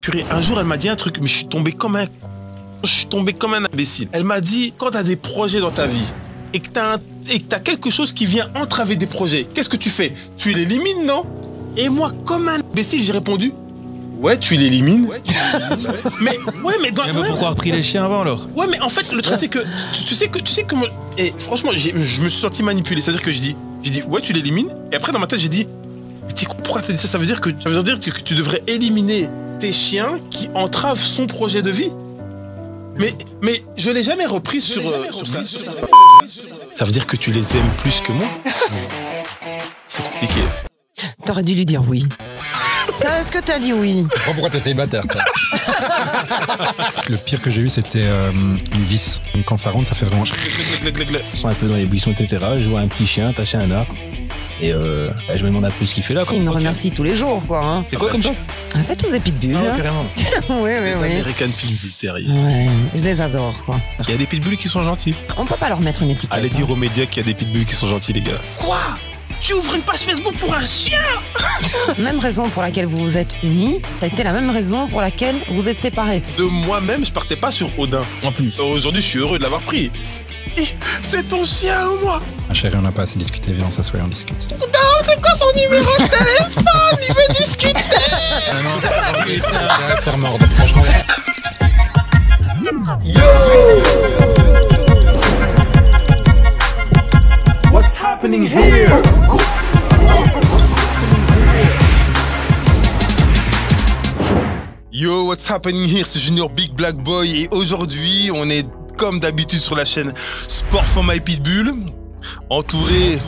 Purée, un jour, elle m'a dit un truc, mais je suis tombé comme un imbécile. Elle m'a dit, quand t'as des projets dans ta vie et que t'as quelque chose qui vient entraver des projets, qu'est-ce que tu fais? Tu l'élimines, non? Et moi, comme un imbécile, j'ai répondu, ouais, tu l'élimines. mais dans. Mais pourquoi avoir pris les chiens avant alors? Ouais, mais en fait, le truc, c'est que tu sais que moi. Et franchement, je me suis senti manipulé. C'est-à-dire que j'ai dit, ouais, tu l'élimines. Et après, dans ma tête, j'ai dit, mais pourquoi t'as dit ça? Ça veut dire que tu devrais éliminer tes chiens qui entravent son projet de vie. Mais je l'ai jamais repris sur ça. Ça veut dire que tu les aimes plus que moi? C'est compliqué. T'aurais dû lui dire oui. Est-ce que t'as dit oui? Pourquoi t'es célibataire, toi? Le pire que j'ai eu, c'était une vis. Donc, quand ça rentre, ça fait vraiment... Ils sont un peu dans les buissons, etc. Je vois un petit chien attaché à un arbre. Et je me demande un peu ce qu'il fait là. Il me remercie tous les jours, quoi. Hein. C'est quoi comme chien? C'est tous des pitbulls. Ah, carrément. Oui. Les American Pitbull Terrier. Ouais, je les adore, quoi. Il y a des pitbulls qui sont gentils. On peut pas leur mettre une étiquette. Allez dire aux médias qu'il y a des pitbulls qui sont gentils, les gars. Quoi? Tu ouvres une page Facebook pour un chien? Même raison pour laquelle vous vous êtes unis, ça a été la même raison pour laquelle vous êtes séparés. De moi-même, je partais pas sur Odin. En plus. Aujourd'hui, je suis heureux de l'avoir pris. C'est ton chien ou moi? Ma chérie, on n'a pas assez discuté, viens, on s'assoit et on discute. Putain, c'est quoi son numéro de téléphone? Il veut discuter. On va se faire mordre, franchement. Yo! What's happening here? Yo, what's happening here? C'est Junior Big Black Boy et aujourd'hui, on est comme d'habitude sur la chaîne Sport for My Pitbull, entouré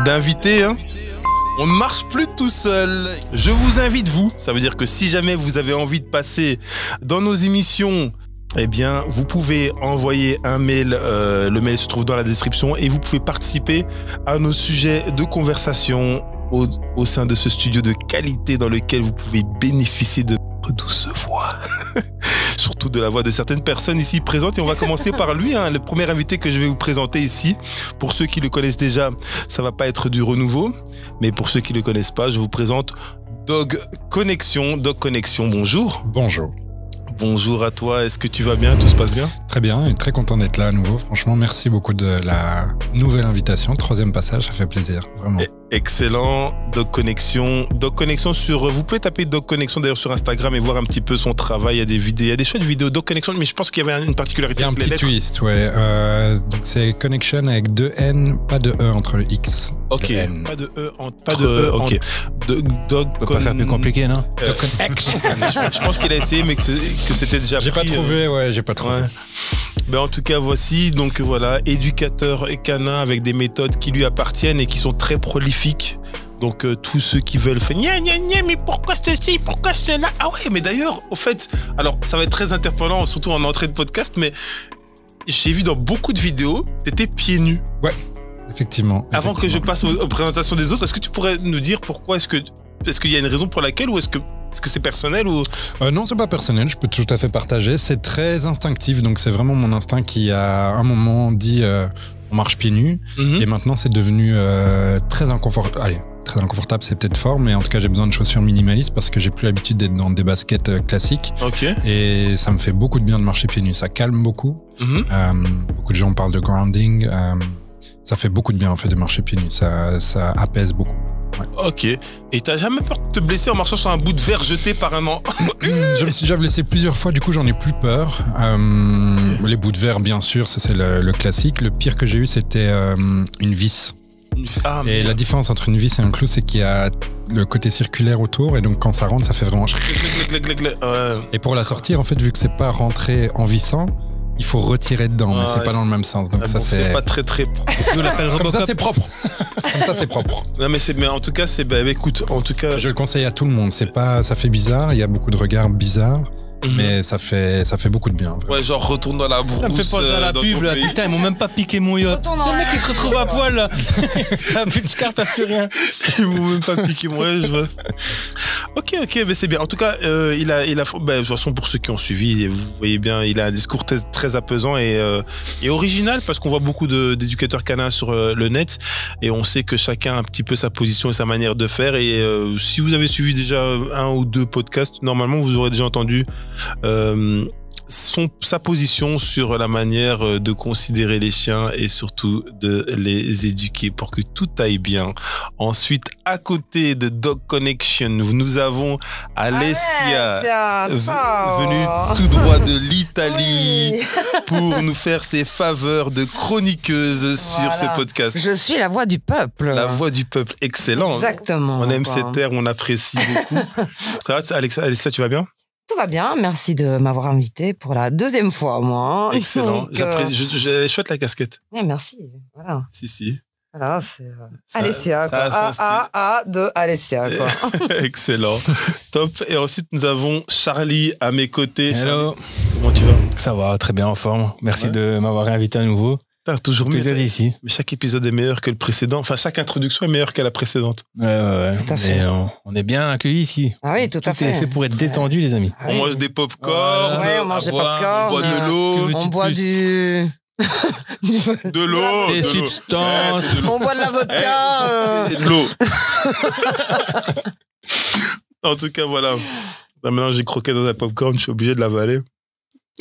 d'invités. Hein. On ne marche plus tout seul. Je vous invite, vous. Ça veut dire que si jamais vous avez envie de passer dans nos émissions, eh bien, vous pouvez envoyer un mail. Le mail se trouve dans la description et vous pouvez participer à nos sujets de conversation au sein de ce studio de qualité dans lequel vous pouvez bénéficier de notre douce voix. Surtout de la voix de certaines personnes ici présentes. Et on va commencer par lui, hein, le premier invité que je vais vous présenter ici. Pour ceux qui le connaissent déjà, ça va pas être du renouveau. Mais pour ceux qui le connaissent pas, je vous présente Dog Connection. Dog Connection, bonjour. Bonjour. Bonjour à toi, est-ce que tu vas bien? Tout se passe bien? Très bien, et très content d'être là à nouveau. Franchement, merci beaucoup de la nouvelle invitation. 3e passage, ça fait plaisir, vraiment. Excellent, Dog Connection. Dog Connection sur... Vous pouvez taper Dog Connection d'ailleurs sur Instagram et voir un petit peu son travail. Il y a des vidéos, il y a des chouettes vidéos Dog Connection, mais je pense qu'il y avait une particularité. Il y a un petit twist, ouais. Donc c'est Connection avec 2 N, pas de E entre le X. Ok, pas de E ok. Dog on peut pas faire plus compliqué, non? Je pense qu'il a essayé, mais que c'était déjà J'ai pas trouvé, ouais, j'ai pas trouvé. Ouais. Ben en tout cas, voici, donc voilà, éducateur canin avec des méthodes qui lui appartiennent et qui sont très prolifiques. Donc tous ceux qui veulent faire gna gna gna, mais pourquoi ceci, pourquoi cela? Ah ouais, mais d'ailleurs, au fait, alors ça va être très interpellant, surtout en entrée de podcast, mais j'ai vu dans beaucoup de vidéos, t'étais pieds nus. Ouais, effectivement. Avant que je passe aux présentations des autres, est-ce que tu pourrais nous dire pourquoi est-ce qu'il y a une raison pour laquelle ou est-ce que c'est personnel ou... Non, c'est pas personnel, je peux tout à fait partager. C'est très instinctif, donc c'est vraiment mon instinct qui à un moment dit on marche pieds nus. Et maintenant c'est devenu très inconfortable. Allez, très inconfortable, c'est peut-être fort, mais en tout cas j'ai besoin de chaussures minimalistes parce que j'ai plus l'habitude d'être dans des baskets classiques. Ok. Et ça me fait beaucoup de bien de marcher pieds nus, ça calme beaucoup. Beaucoup de gens parlent de grounding. Ça fait beaucoup de bien en fait de marcher pieds nus, ça apaise beaucoup. Ouais. Ok. Et t'as jamais peur de te blesser en marchant sur un bout de verre jeté par un an? Je me suis déjà blessé plusieurs fois, du coup j'en ai plus peur. Les bouts de verre, bien sûr, ça c'est le classique. Le pire que j'ai eu, c'était une vis. Ah, et la différence entre une vis et un clou, c'est qu'il y a le côté circulaire autour, et donc quand ça rentre, ça fait vraiment... Et pour la sortir, en fait, vu que c'est pas rentré en vissant, il faut retirer dedans, mais c'est pas dans le même sens. Donc ça, c'est pas très propre. Comme ça, c'est propre. Comme ça, c'est propre. Non, mais en tout cas, écoute, en tout cas. Je le conseille à tout le monde. Ça fait bizarre. Il y a beaucoup de regards bizarres. mais ça fait beaucoup de bien. Ouais, genre retourne dans la brousse. Ça me fait penser à la dans pub ton là. pays. Putain, ils m'ont même pas piqué mon yacht. Retourne dans Le mec la- il se retrouve à poil là. Il a plus de scarpe, il a plus rien. Ils m'ont même pas piqué moi, je vois. Ok, mais c'est bien. En tout cas, il a, de toute façon, pour ceux qui ont suivi, vous voyez bien, il a un discours très apaisant et original parce qu'on voit beaucoup d'éducateurs canins sur le net et on sait que chacun a un petit peu sa position et sa manière de faire. Et si vous avez suivi déjà un ou deux podcasts, normalement, vous aurez déjà entendu sa position sur la manière de considérer les chiens et surtout de les éduquer pour que tout aille bien. Ensuite, à côté de Dog Connection, nous avons Alessia, venue tout droit de l'Italie pour nous faire ses faveurs de chroniqueuse sur ce podcast. Je suis la voix du peuple. La voix du peuple, excellent. Exactement. On aime quoi. cette terre, on apprécie beaucoup. Ça va, Alessia, tu vas bien? Tout va bien, merci de m'avoir invité pour la deuxième fois, moi. Excellent. Donc, Je chouette la casquette. merci. Voilà. Si. Voilà, c'est Ça- Alessia, ça quoi. a son style. A de Alessia, quoi. Excellent. Top. Et ensuite, nous avons Charlie à mes côtés. Hello. Charlie, comment tu vas? Ça va, très bien en forme. Merci Ouais. de m'avoir invité à nouveau. Putain, toujours mieux. Plaisir d'ici. Mais chaque épisode est meilleur que le précédent. Enfin, chaque introduction est meilleure que la précédente. Ouais. Tout à fait. Mais on est bien accueillis ici. Ah oui, tout à fait. est fait pour être détendu, les amis. Ah On oui. mange des pop-corn. Ouais, on mange des boire, On boit pop-corn. de l'eau. Que veux-tu On de boit plus du... De l'eau. Des de l'eau. substances. Ouais, c'est de l'eau. On boit de la vodka. C'est de l'eau. En tout cas, voilà. Là, maintenant, j'ai croqué dans un popcorn, je suis obligé de l'avaler.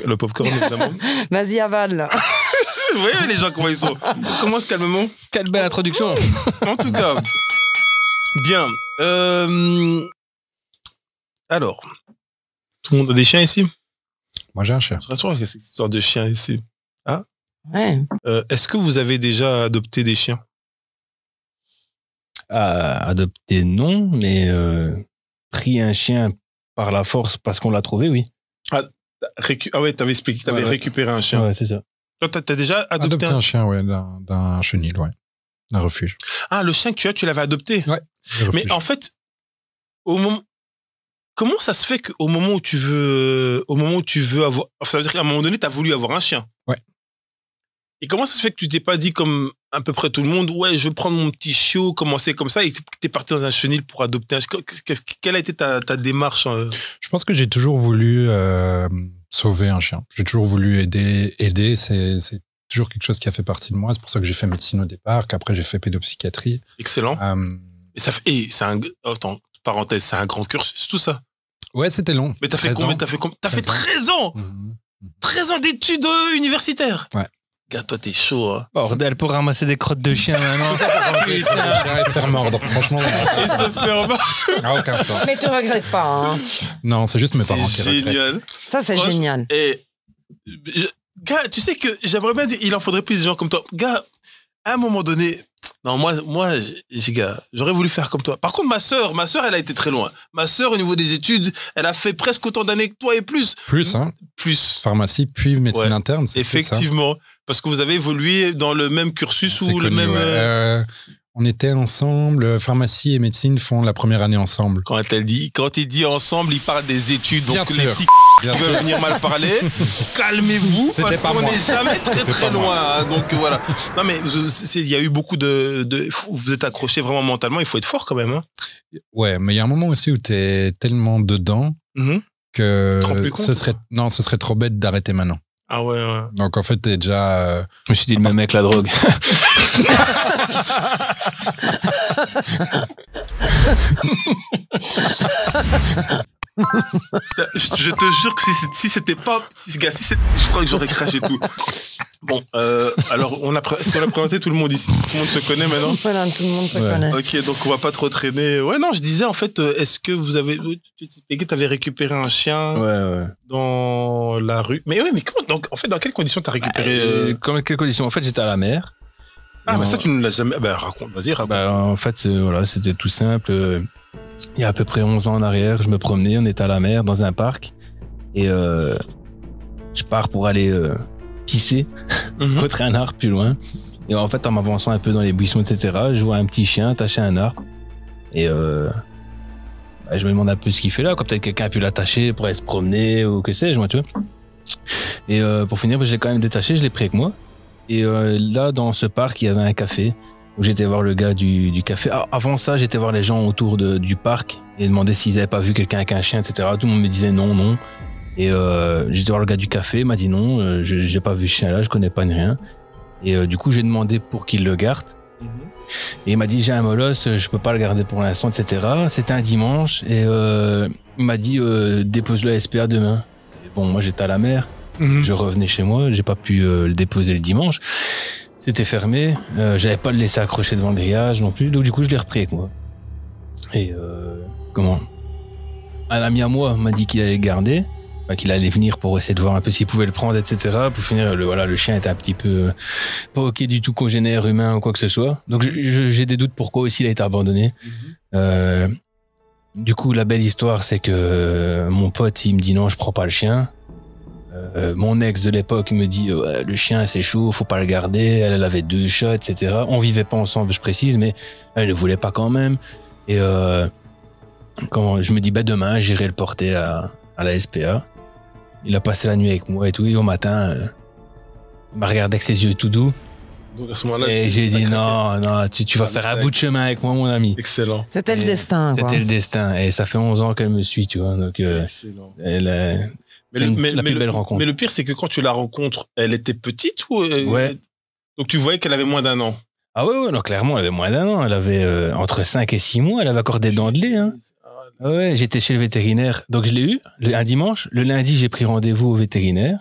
Le popcorn, évidemment. Vas-y, avale. là. Vous voyez les gens comment ils sont. On commence calmement. Quelle belle introduction. En tout cas, bien. Alors, tout le monde a des chiens ici? Moi, j'ai un chien. Je rassure que c'est cette histoire de chiens ici. Ouais. Est-ce que vous avez déjà adopté des chiens? Adopter, non, mais pris un chien par la force parce qu'on l'a trouvé, oui. Ah ouais, t'avais expliqué que t'avais Ouais. récupéré un chien. Ouais, c'est ça. Toi, t'as déjà adopté Adopter un chien, ouais, d'un chenil, ouais. D'un refuge. Ah, le chien que tu l'avais adopté? Ouais. D'un refuge. Mais en fait, au moment... Comment ça se fait qu'au moment où tu veux avoir... Ça veut dire qu'à un moment donné, t'as voulu avoir un chien. Ouais. Et comment ça se fait que tu t'es pas dit comme à peu près tout le monde, ouais, je vais prendre mon petit chiot, commencer comme ça, et que t'es parti dans un chenil pour adopter un chien? Quelle a été ta démarche? Je pense que j'ai toujours voulu sauver un chien. J'ai toujours voulu aider. C'est toujours quelque chose qui a fait partie de moi. C'est pour ça que j'ai fait médecine au départ, qu'après j'ai fait pédopsychiatrie. Excellent. Et ça fait... Et c'est un... Attends, parenthèse, c'est un grand cursus, tout ça. Ouais, c'était long. Mais t'as fait 13 combien? ans. T'as fait 13 ans! Mhm. 13 ans d'études universitaires! Ouais. Gars, toi, t'es chaud, hein. Bordel, pour ramasser des crottes de chien maintenant. Putain. Et se faire mordre, franchement. Et se faire mal. Ah, aucun sens. Mais tu regrettes pas, hein. Non, c'est juste mes parents qui C'est regrettent. génial. Ça, c'est Franchement, génial. Et, gars, tu sais que j'aimerais bien dire, il en faudrait plus de gens comme toi. Gars, à un moment donné, non, moi, gars, j'aurais voulu faire comme toi. Par contre, ma sœur, elle a été très loin. Ma sœur, au niveau des études, elle a fait presque autant d'années que toi et plus. Plus, hein. Plus. Pharmacie, puis médecine Ouais. interne. c'est Effectivement. Parce que vous avez évolué dans le même cursus ça. ou C'est le connu, même. ouais. On était ensemble. Pharmacie et médecine font la première année ensemble. Quand il dit ensemble, il parle des études. Donc, Bien les sûr. petits Bien qui veulent venir mal parler, calmez-vous, C'était parce pas qu'on moi. n'est jamais très C'était très pas moi. loin. Hein, donc voilà. Non mais il y a eu beaucoup vous êtes accroché vraiment mentalement. Il faut être fort quand même. Hein. Ouais, mais il y a un moment aussi où t'es tellement dedans Mhm. que Te rends plus compte, ce serait trop bête d'arrêter maintenant. Ah ouais. Donc en fait, t'es déjà. Je me suis dit le même avec la drogue. Je te jure que si c'était pas, je crois que j'aurais craché tout. Bon, alors est-ce qu'on a présenté tout le monde ici? Tout le monde se connaît maintenant? Voilà, tout le monde se Ouais. connaît. Ok, donc on va pas trop traîner. Ouais, non, je disais en fait, est-ce que vous avez, tu expliquais que t'avais récupéré un chien Ouais. dans la rue? Mais oui, mais comment, donc, en fait, dans quelles conditions t'as récupéré Quelles conditions? En fait, j'étais à la mer. Ah, mais Non. ça, tu ne l'as jamais. Bah, raconte, vas-y, raconte. En fait, voilà, c'était tout simple. Il y a à peu près 11 ans en arrière, je me promenais, on était à la mer, dans un parc. Et je pars pour aller pisser Mhm. contre un arbre plus loin. Et en fait, en m'avançant un peu dans les buissons, etc., je vois un petit chien attaché à un arbre. Et Bah, je me demande un peu ce qu'il fait là, quoi. Peut-être quelqu'un a pu l'attacher pour aller se promener ou que sais-je, moi, tu vois. Et pour finir, je l'ai quand même détaché, je l'ai pris avec moi. Et là, dans ce parc, il y avait un café où j'étais voir le gars du café. Avant ça, j'étais voir les gens autour du parc et demander s'ils avaient pas vu quelqu'un avec un chien, etc. Tout le monde me disait non, non. Et j'étais voir le gars du café, il m'a dit non, j'ai pas vu ce chien là, je connais pas ni rien. Et du coup, j'ai demandé pour qu'il le garde. Et il m'a dit j'ai un molosse, je peux pas le garder pour l'instant, etc. C'était un dimanche et il m'a dit dépose-le à SPA demain. Et bon, moi j'étais à la mer, je revenais chez moi, j'ai pas pu le déposer le dimanche. C'était fermé, j'avais pas le laissé accrocher devant le grillage non plus, donc du coup je l'ai repris avec moi. Et un ami à moi m'a dit qu'il allait le garder. Qu'il allait venir pour essayer de voir un peu s'il pouvait le prendre, etc. Pour finir, le chien était un petit peu pas ok du tout congénère humain ou quoi que ce soit. Donc j'ai des doutes pourquoi aussi il a été abandonné. Du coup, la belle histoire, c'est que mon pote, il me dit non, je prends pas le chien. Mon ex de l'époque me dit le chien c'est chaud, faut pas le garder. Elle avait 2 chats, etc. On vivait pas ensemble, je précise, mais elle ne voulait pas quand même. Et quand je me dis demain, j'irai le porter à la SPA. Il a passé la nuit avec moi et tout. Et au matin, il m'a regardé avec ses yeux tout doux. Donc à ce moment-là, et j'ai dit non, tu vas faire un bout de chemin avec moi, mon ami. Excellent. C'était le destin, quoi. C'était le destin. Et ça fait 11 ans qu'elle me suit, tu vois. Donc, excellent. la plus belle rencontre. Mais le pire, c'est que quand tu la rencontres, elle était petite ou ouais. Donc tu voyais qu'elle avait moins d'1 an. Ah ouais, non, clairement, elle avait moins d'1 an. Elle avait entre 5 et 6 mois. Elle avait encore des dents de lait, hein. Ouais, j'étais chez le vétérinaire, donc je l'ai eu un dimanche. Le lundi, j'ai pris rendez-vous au vétérinaire,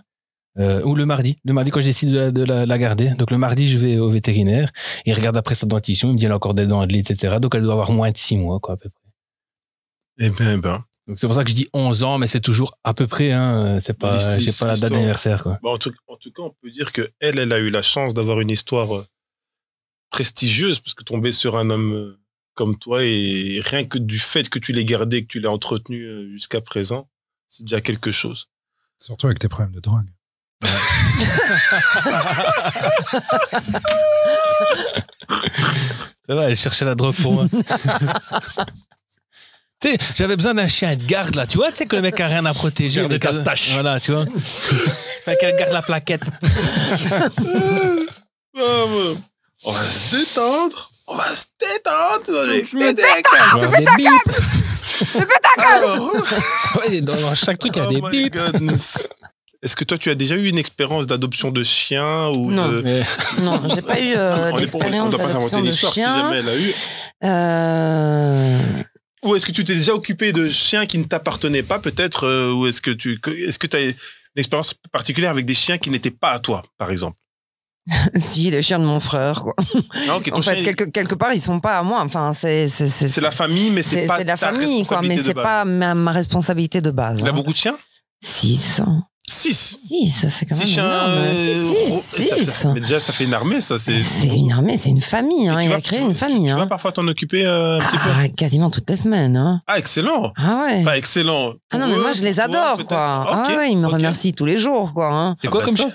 ou le mardi quand je décide de la garder. Donc le mardi, je vais au vétérinaire, il regarde après sa dentition, il me dit elle a encore des dents de lait, etc. Donc elle doit avoir moins de 6 mois, quoi, à peu près. Eh ben. Donc c'est pour ça que je dis 11 ans, mais c'est toujours à peu près, hein. C'est pas, j'ai pas la date d'anniversaire, quoi. Bah, en tout cas, on peut dire que elle a eu la chance d'avoir une histoire prestigieuse, parce que tomber sur un homme comme toi, et rien que du fait que tu l'aies gardé, que tu l'aies entretenu jusqu'à présent, c'est déjà quelque chose. Surtout avec tes problèmes de drogue. Ouais. C'est vrai, elle cherchait la drogue pour moi. Tu sais, j'avais besoin d'un chien de garde, là, tu vois, tu sais que le mec a rien à protéger. De casse-tâche. Voilà, tu vois. Fait qu'elle garde la plaquette. On va se détendre. On va se détendre. J'ai fait des bips. Je pète un câble. Ouais, dans chaque truc, il y a des bips. Est-ce que toi, tu as déjà eu une expérience d'adoption de chien ou Non. de... Non, j'ai pas eu d'expérience d'adoption de chien. Si jamais elle a eu. Ou est-ce que tu t'es déjà occupé de chiens qui ne t'appartenaient pas, peut-être, ou est-ce que tu as une expérience particulière avec des chiens qui n'étaient pas à toi, par exemple? Si, les chiens de mon frère, quoi. Ah, okay, en fait, quelque part, ils sont pas à moi. Enfin, c'est la famille, mais c'est pas la ta famille, quoi. Mais c'est pas ma responsabilité de base. Tu as beaucoup de chiens? 6. 6, c'est quand même 6 chiens. 6. Mais déjà, ça fait une armée, ça. C'est une armée, c'est une famille. Hein. Il a créé une famille. Tu vas parfois t'en occuper un petit peu? Quasiment toutes les semaines. Hein. Ah, excellent. Ah ouais. Enfin, excellent. Ah non, mais moi, je les adore, quoi. Okay, ils me remercient tous les jours, quoi. Hein. C'est quoi comme chien?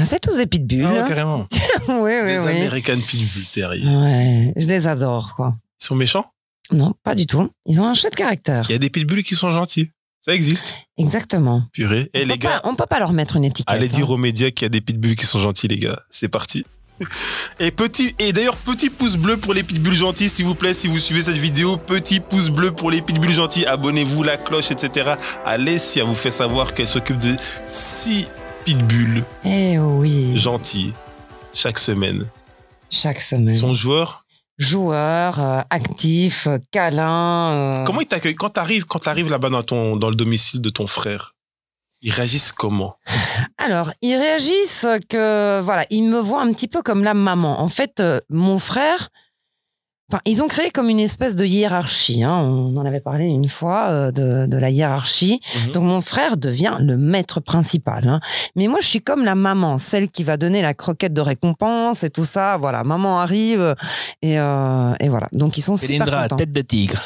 C'est tous des pitbulls. Ah ouais, carrément. Oui. Les American Pitbull Terrier. Ouais, je les adore, quoi. Ils sont méchants? Non, pas du tout. Ils ont un chouette caractère. Il y a des pitbulls qui sont gentils. Ça existe. Exactement. Purée. Et les gars, on peut pas leur mettre une étiquette. Allez dire aux médias qu'il y a des pitbulls qui sont gentils, les gars. C'est parti. Et d'ailleurs, petit pouce bleu pour les pitbulls gentils, s'il vous plaît, si vous suivez cette vidéo. Petit pouce bleu pour les pitbulls gentils. Abonnez-vous, la cloche, etc. Alessia vous fait savoir qu'elle s'occupe de 6 pitbulls gentils chaque semaine. Chaque semaine. Ils sont joueurs? Actif, câlin. Comment ils t'accueillent quand t'arrives là-bas dans le domicile de ton frère? Ils réagissent comment? Alors, ils réagissent que voilà, ils me voient un petit peu comme la maman. En fait, mon frère, ils ont créé comme une espèce de hiérarchie. Hein. On en avait parlé une fois de la hiérarchie. Donc, mon frère devient le maître principal. Hein. Mais moi, je suis comme la maman, celle qui va donner la croquette de récompense et tout ça. Voilà, maman arrive et voilà. Donc, ils sont super contents. Tête de tigre.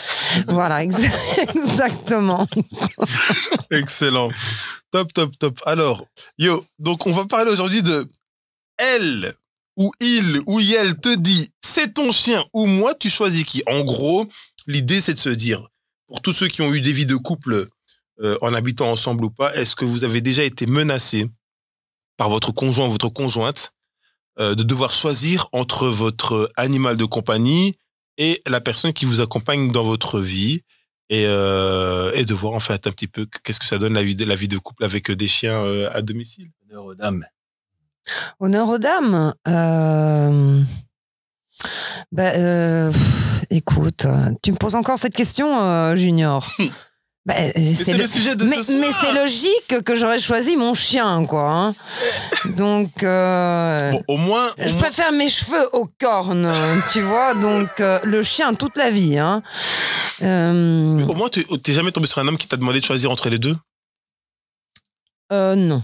Voilà, exactement. Excellent. Top. Alors, donc on va parler aujourd'hui de elle ou il ou elle te dit c'est ton chien ou moi, tu choisis qui? En gros, l'idée c'est de se dire pour tous ceux qui ont eu des vies de couple en habitant ensemble ou pas, est-ce que vous avez déjà été menacé par votre conjoint ou votre conjointe de devoir choisir entre votre animal de compagnie et la personne qui vous accompagne dans votre vie et de voir en fait un petit peu qu'est-ce que ça donne la vie de couple avec des chiens à domicile. Honneur aux dames. Honneur aux dames. Écoute, tu me poses encore cette question, Junior. C'est le sujet de ce soir. Mais c'est logique que j'aurais choisi mon chien, quoi. Hein. Donc, bon, au moins, je préfère mes cheveux aux cornes, tu vois. Donc, le chien toute la vie. Hein. Au moins, t'es jamais tombé sur un homme qui t'a demandé de choisir entre les deux? Non.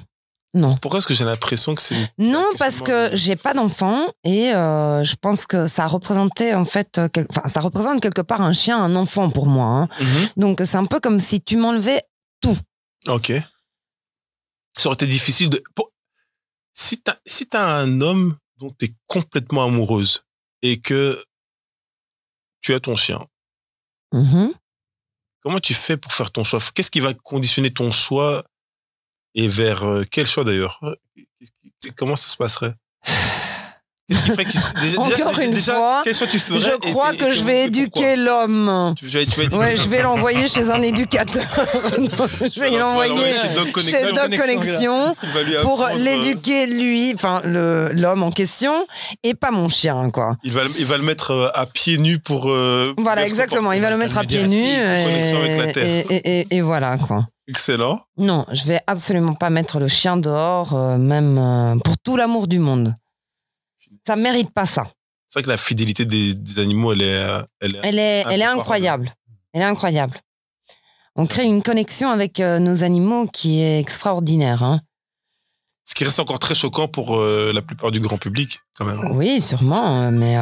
Non. Pourquoi est-ce que j'ai l'impression que c'est... Non, parce que j'ai pas d'enfant et je pense que ça représentait en fait... ça représente quelque part un chien, un enfant pour moi. Hein. Donc c'est un peu comme si tu m'enlevais tout. Ok. Ça aurait été difficile de... Si t'as un homme dont t'es complètement amoureuse et que tu as ton chien, comment tu fais pour faire ton choix? Qu'est-ce qui va conditionner ton choix? Et vers quel choix d'ailleurs? Comment ça se passerait? Qu'est-ce qui ferait que Encore une fois, quel choix tu ferais? Je crois que je vais éduquer l'homme. Ouais, je vais l'envoyer chez un éducateur. Je vais l'envoyer chez Doc Connexion pour l'éduquer lui, enfin l'homme en question, et pas mon chien, quoi. Il va le mettre à pieds nus pour. Voilà, exactement. Il va le mettre à pieds nus et voilà, quoi. Excellent. Non, je vais absolument pas mettre le chien dehors, même pour tout l'amour du monde. Ça mérite pas ça. C'est vrai que la fidélité des animaux, elle est incroyable. Elle est incroyable. On crée une connexion avec nos animaux qui est extraordinaire. Hein. Ce qui reste encore très choquant pour la plupart du grand public, quand même. Oui, sûrement, mais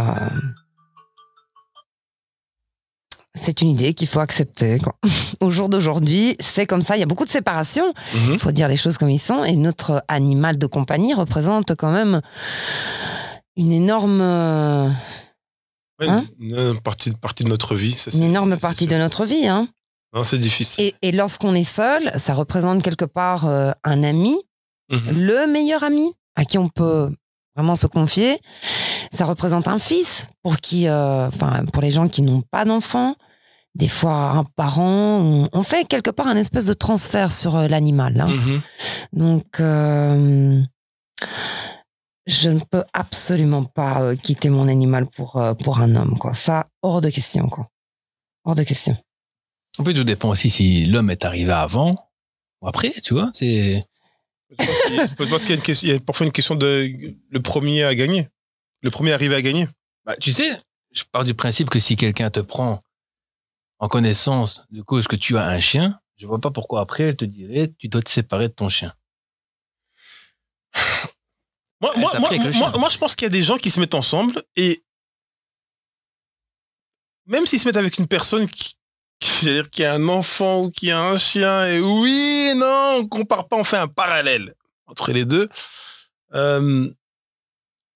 c'est une idée qu'il faut accepter. Quoi. Au jour d'aujourd'hui, c'est comme ça. Il y a beaucoup de séparation. Il faut dire les choses comme ils sont. Et notre animal de compagnie représente quand même une énorme... une partie de notre vie. Ça, une énorme partie de notre vie. Hein. Non, c'est difficile. Et lorsqu'on est seul, ça représente quelque part un ami, le meilleur ami, à qui on peut vraiment se confier. Ça représente un fils pour les gens qui n'ont pas d'enfants. Des fois, un parent, on fait quelque part un espèce de transfert sur l'animal. Hein. Donc, je ne peux absolument pas quitter mon animal pour un homme. Quoi. Ça, hors de question. Quoi. Hors de question. En plus, tout dépend aussi si l'homme est arrivé avant ou après, tu vois. Je pense qu'il y a parfois une question de le premier à gagner. Le premier arrivé à gagner. Bah, tu sais, je pars du principe que si quelqu'un te prend en connaissance de cause que tu as un chien, je vois pas pourquoi après elle te dirait tu dois te séparer de ton chien. Moi, je pense qu'il y a des gens qui se mettent ensemble et même s'ils se mettent avec une personne qui a un enfant ou qui a un chien, et oui, non, on compare pas, on fait un parallèle entre les deux.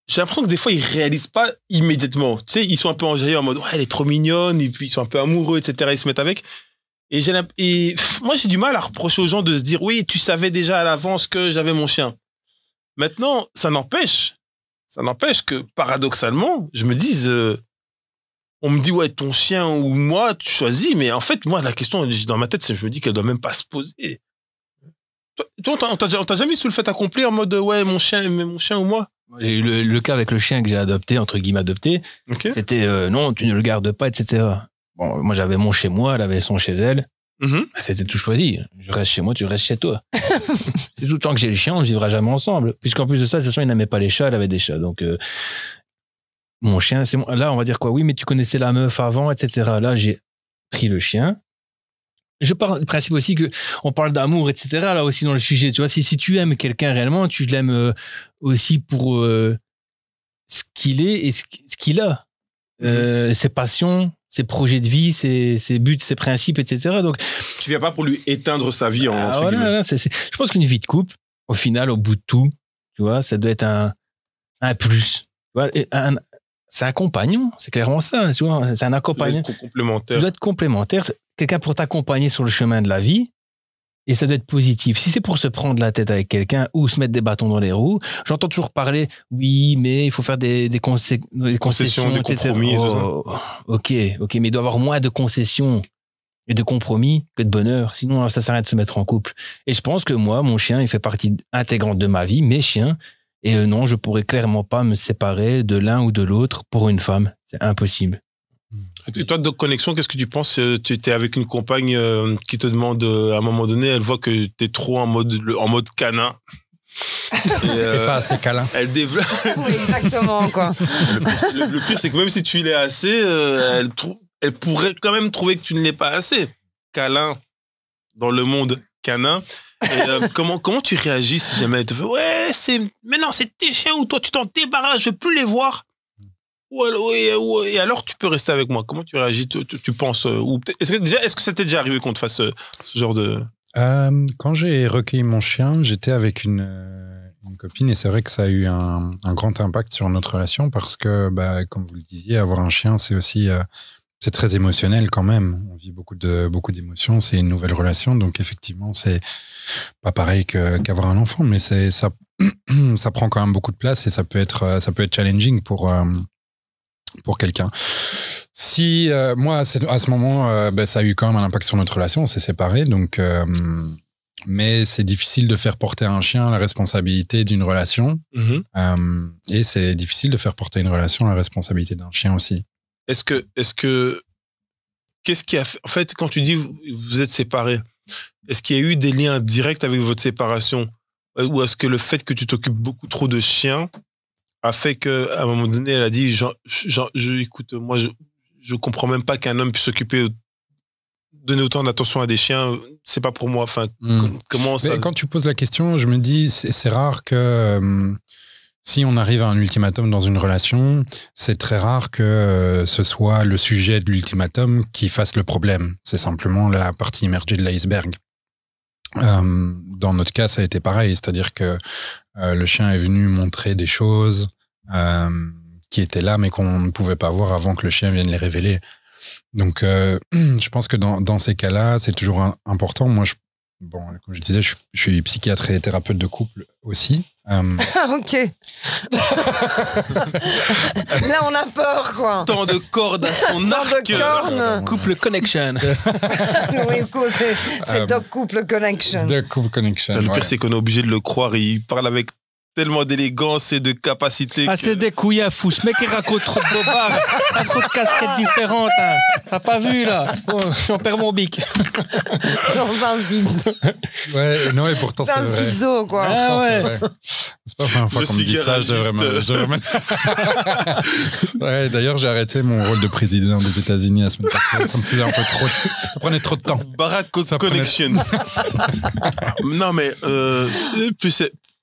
J'ai l'impression que des fois, ils réalisent pas immédiatement. Tu sais, ils sont un peu enjaillés en mode, ouais, elle est trop mignonne, et puis ils sont un peu amoureux, etc. Ils se mettent avec. Et moi, j'ai du mal à reprocher aux gens de se dire, oui, tu savais déjà à l'avance que j'avais mon chien. Maintenant, ça n'empêche que, paradoxalement, je me dise, on me dit, ouais, ton chien ou moi, tu choisis, mais en fait, moi, la question, dans ma tête, je me dis qu'elle doit même pas se poser. Toi, on t'a jamais mis sous le fait accompli en mode, ouais, mon chien ou moi? J'ai eu le cas avec le chien que j'ai adopté, entre guillemets adopté. Okay. C'était, non, tu ne le gardes pas, etc. Bon, moi, j'avais mon chez moi, elle avait son chez elle. C'était tout choisi. Je reste chez moi, tu restes chez toi. C'est tout le temps que j'ai le chien, on ne vivra jamais ensemble. Puisqu'en plus de ça, de toute façon, il n'aimait pas les chats, elle avait des chats. Donc, mon chien, c'est moi. Là, on va dire quoi? Oui, mais tu connaissais la meuf avant, etc. Là, j'ai pris le chien. Je pars du principe aussi que on parle d'amour, etc. Là aussi dans le sujet, tu vois, si tu aimes quelqu'un réellement, tu l'aimes aussi pour ce qu'il est et ce qu'il a, ses passions, ses projets de vie, ses buts, ses principes, etc. Donc, tu viens pas pour lui éteindre sa vie entre guillemets. Là, je pense qu'une vie de couple, au final, au bout de tout, tu vois, ça doit être un plus. Tu vois, c'est un compagnon, c'est clairement ça, tu vois, c'est un accompagnant. Tu dois être complémentaire. Tu dois être complémentaire. quelqu'un pour t'accompagner sur le chemin de la vie. Et ça doit être positif. Si c'est pour se prendre la tête avec quelqu'un ou se mettre des bâtons dans les roues, j'entends toujours parler, oui, mais il faut faire des concessions, des compromis. Ok, mais il doit y avoir moins de concessions et de compromis que de bonheur. Sinon, ça sert à rien de se mettre en couple. Et je pense que moi, mon chien, il fait partie intégrante de ma vie, mes chiens. Et non, je pourrais clairement pas me séparer de l'un ou de l'autre pour une femme. C'est impossible. Et toi, de connexion, qu'est-ce que tu penses? Tu étais avec une compagne qui te demande, à un moment donné, elle voit que tu es trop en mode canin. Et pas assez câlin. Elle développe. Oui, exactement, quoi. Le pire, c'est que même si tu l'es assez, elle pourrait quand même trouver que tu ne l'es pas assez. Câlin dans le monde canin. Et comment tu réagis si jamais elle te fait ouais, mais non, c'est tes chiens ou toi, tu t'en débarrasses, je veux plus les voir. Et alors tu peux rester avec moi. Comment tu réagis? Tu penses ou est-ce que ça t'est déjà arrivé qu'on te fasse ce genre de... Quand j'ai recueilli mon chien, j'étais avec une copine et c'est vrai que ça a eu un grand impact sur notre relation parce que, comme vous le disiez, avoir un chien, c'est aussi c'est très émotionnel quand même. On vit beaucoup d'émotions. C'est une nouvelle relation, donc effectivement, c'est pas pareil qu'avoir un enfant, mais ça prend quand même beaucoup de place et ça peut être challenging pour quelqu'un. Si moi à ce moment ça a eu quand même un impact sur notre relation, on s'est séparés, donc mais c'est difficile de faire porter à un chien la responsabilité d'une relation. Et c'est difficile de faire porter une relation la responsabilité d'un chien aussi. Est-ce que qu'est-ce qui a fait, en fait, quand tu dis vous êtes séparés, est-ce qu'il y a eu des liens directs avec votre séparation ou est-ce que le fait que tu t'occupes beaucoup trop de chiens a fait qu'à un moment donné, elle a dit écoute, moi, je comprends même pas qu'un homme puisse s'occuper, donner autant d'attention à des chiens, c'est pas pour moi. Enfin, comment ça... Mais quand tu poses la question, je me dis, c'est rare que si on arrive à un ultimatum dans une relation, c'est très rare que ce soit le sujet de l'ultimatum qui fasse le problème. C'est simplement la partie immergée de l'iceberg. Dans notre cas, ça a été pareil, c'est-à-dire que le chien est venu montrer des choses qui étaient là, mais qu'on ne pouvait pas voir avant que le chien vienne les révéler. Donc, je pense que dans ces cas-là, c'est toujours important. Moi, comme je disais, je suis psychiatre et thérapeute de couple aussi. Ok. Là, on a peur, quoi. Tant de cordes à son arc. Tant de cornes. Couple connection. Oui, c'est Dog Couple Connection. Dog Couple Connection. Le pire, c'est qu'on est obligé de le croire. Il parle avec tellement d'élégance et de capacité. Ah, c'est des couilles à fou. Ce mec, il raconte trop de bobards. Il a trop de casquettes différentes. Hein. T'as pas vu, là? Oh, j'en perds mon bic. Dans un schizo. Ouais, non, et pourtant, c'est vrai. C'est un schizo, quoi. Ah ouais. C'est pas la première fois qu'on me dit ça, je devrais Ouais, d'ailleurs, j'ai arrêté mon rôle de président des États-Unis la semaine passée. Ça me faisait un peu trop. Ça prenait trop de temps. Barack Connection. Non, mais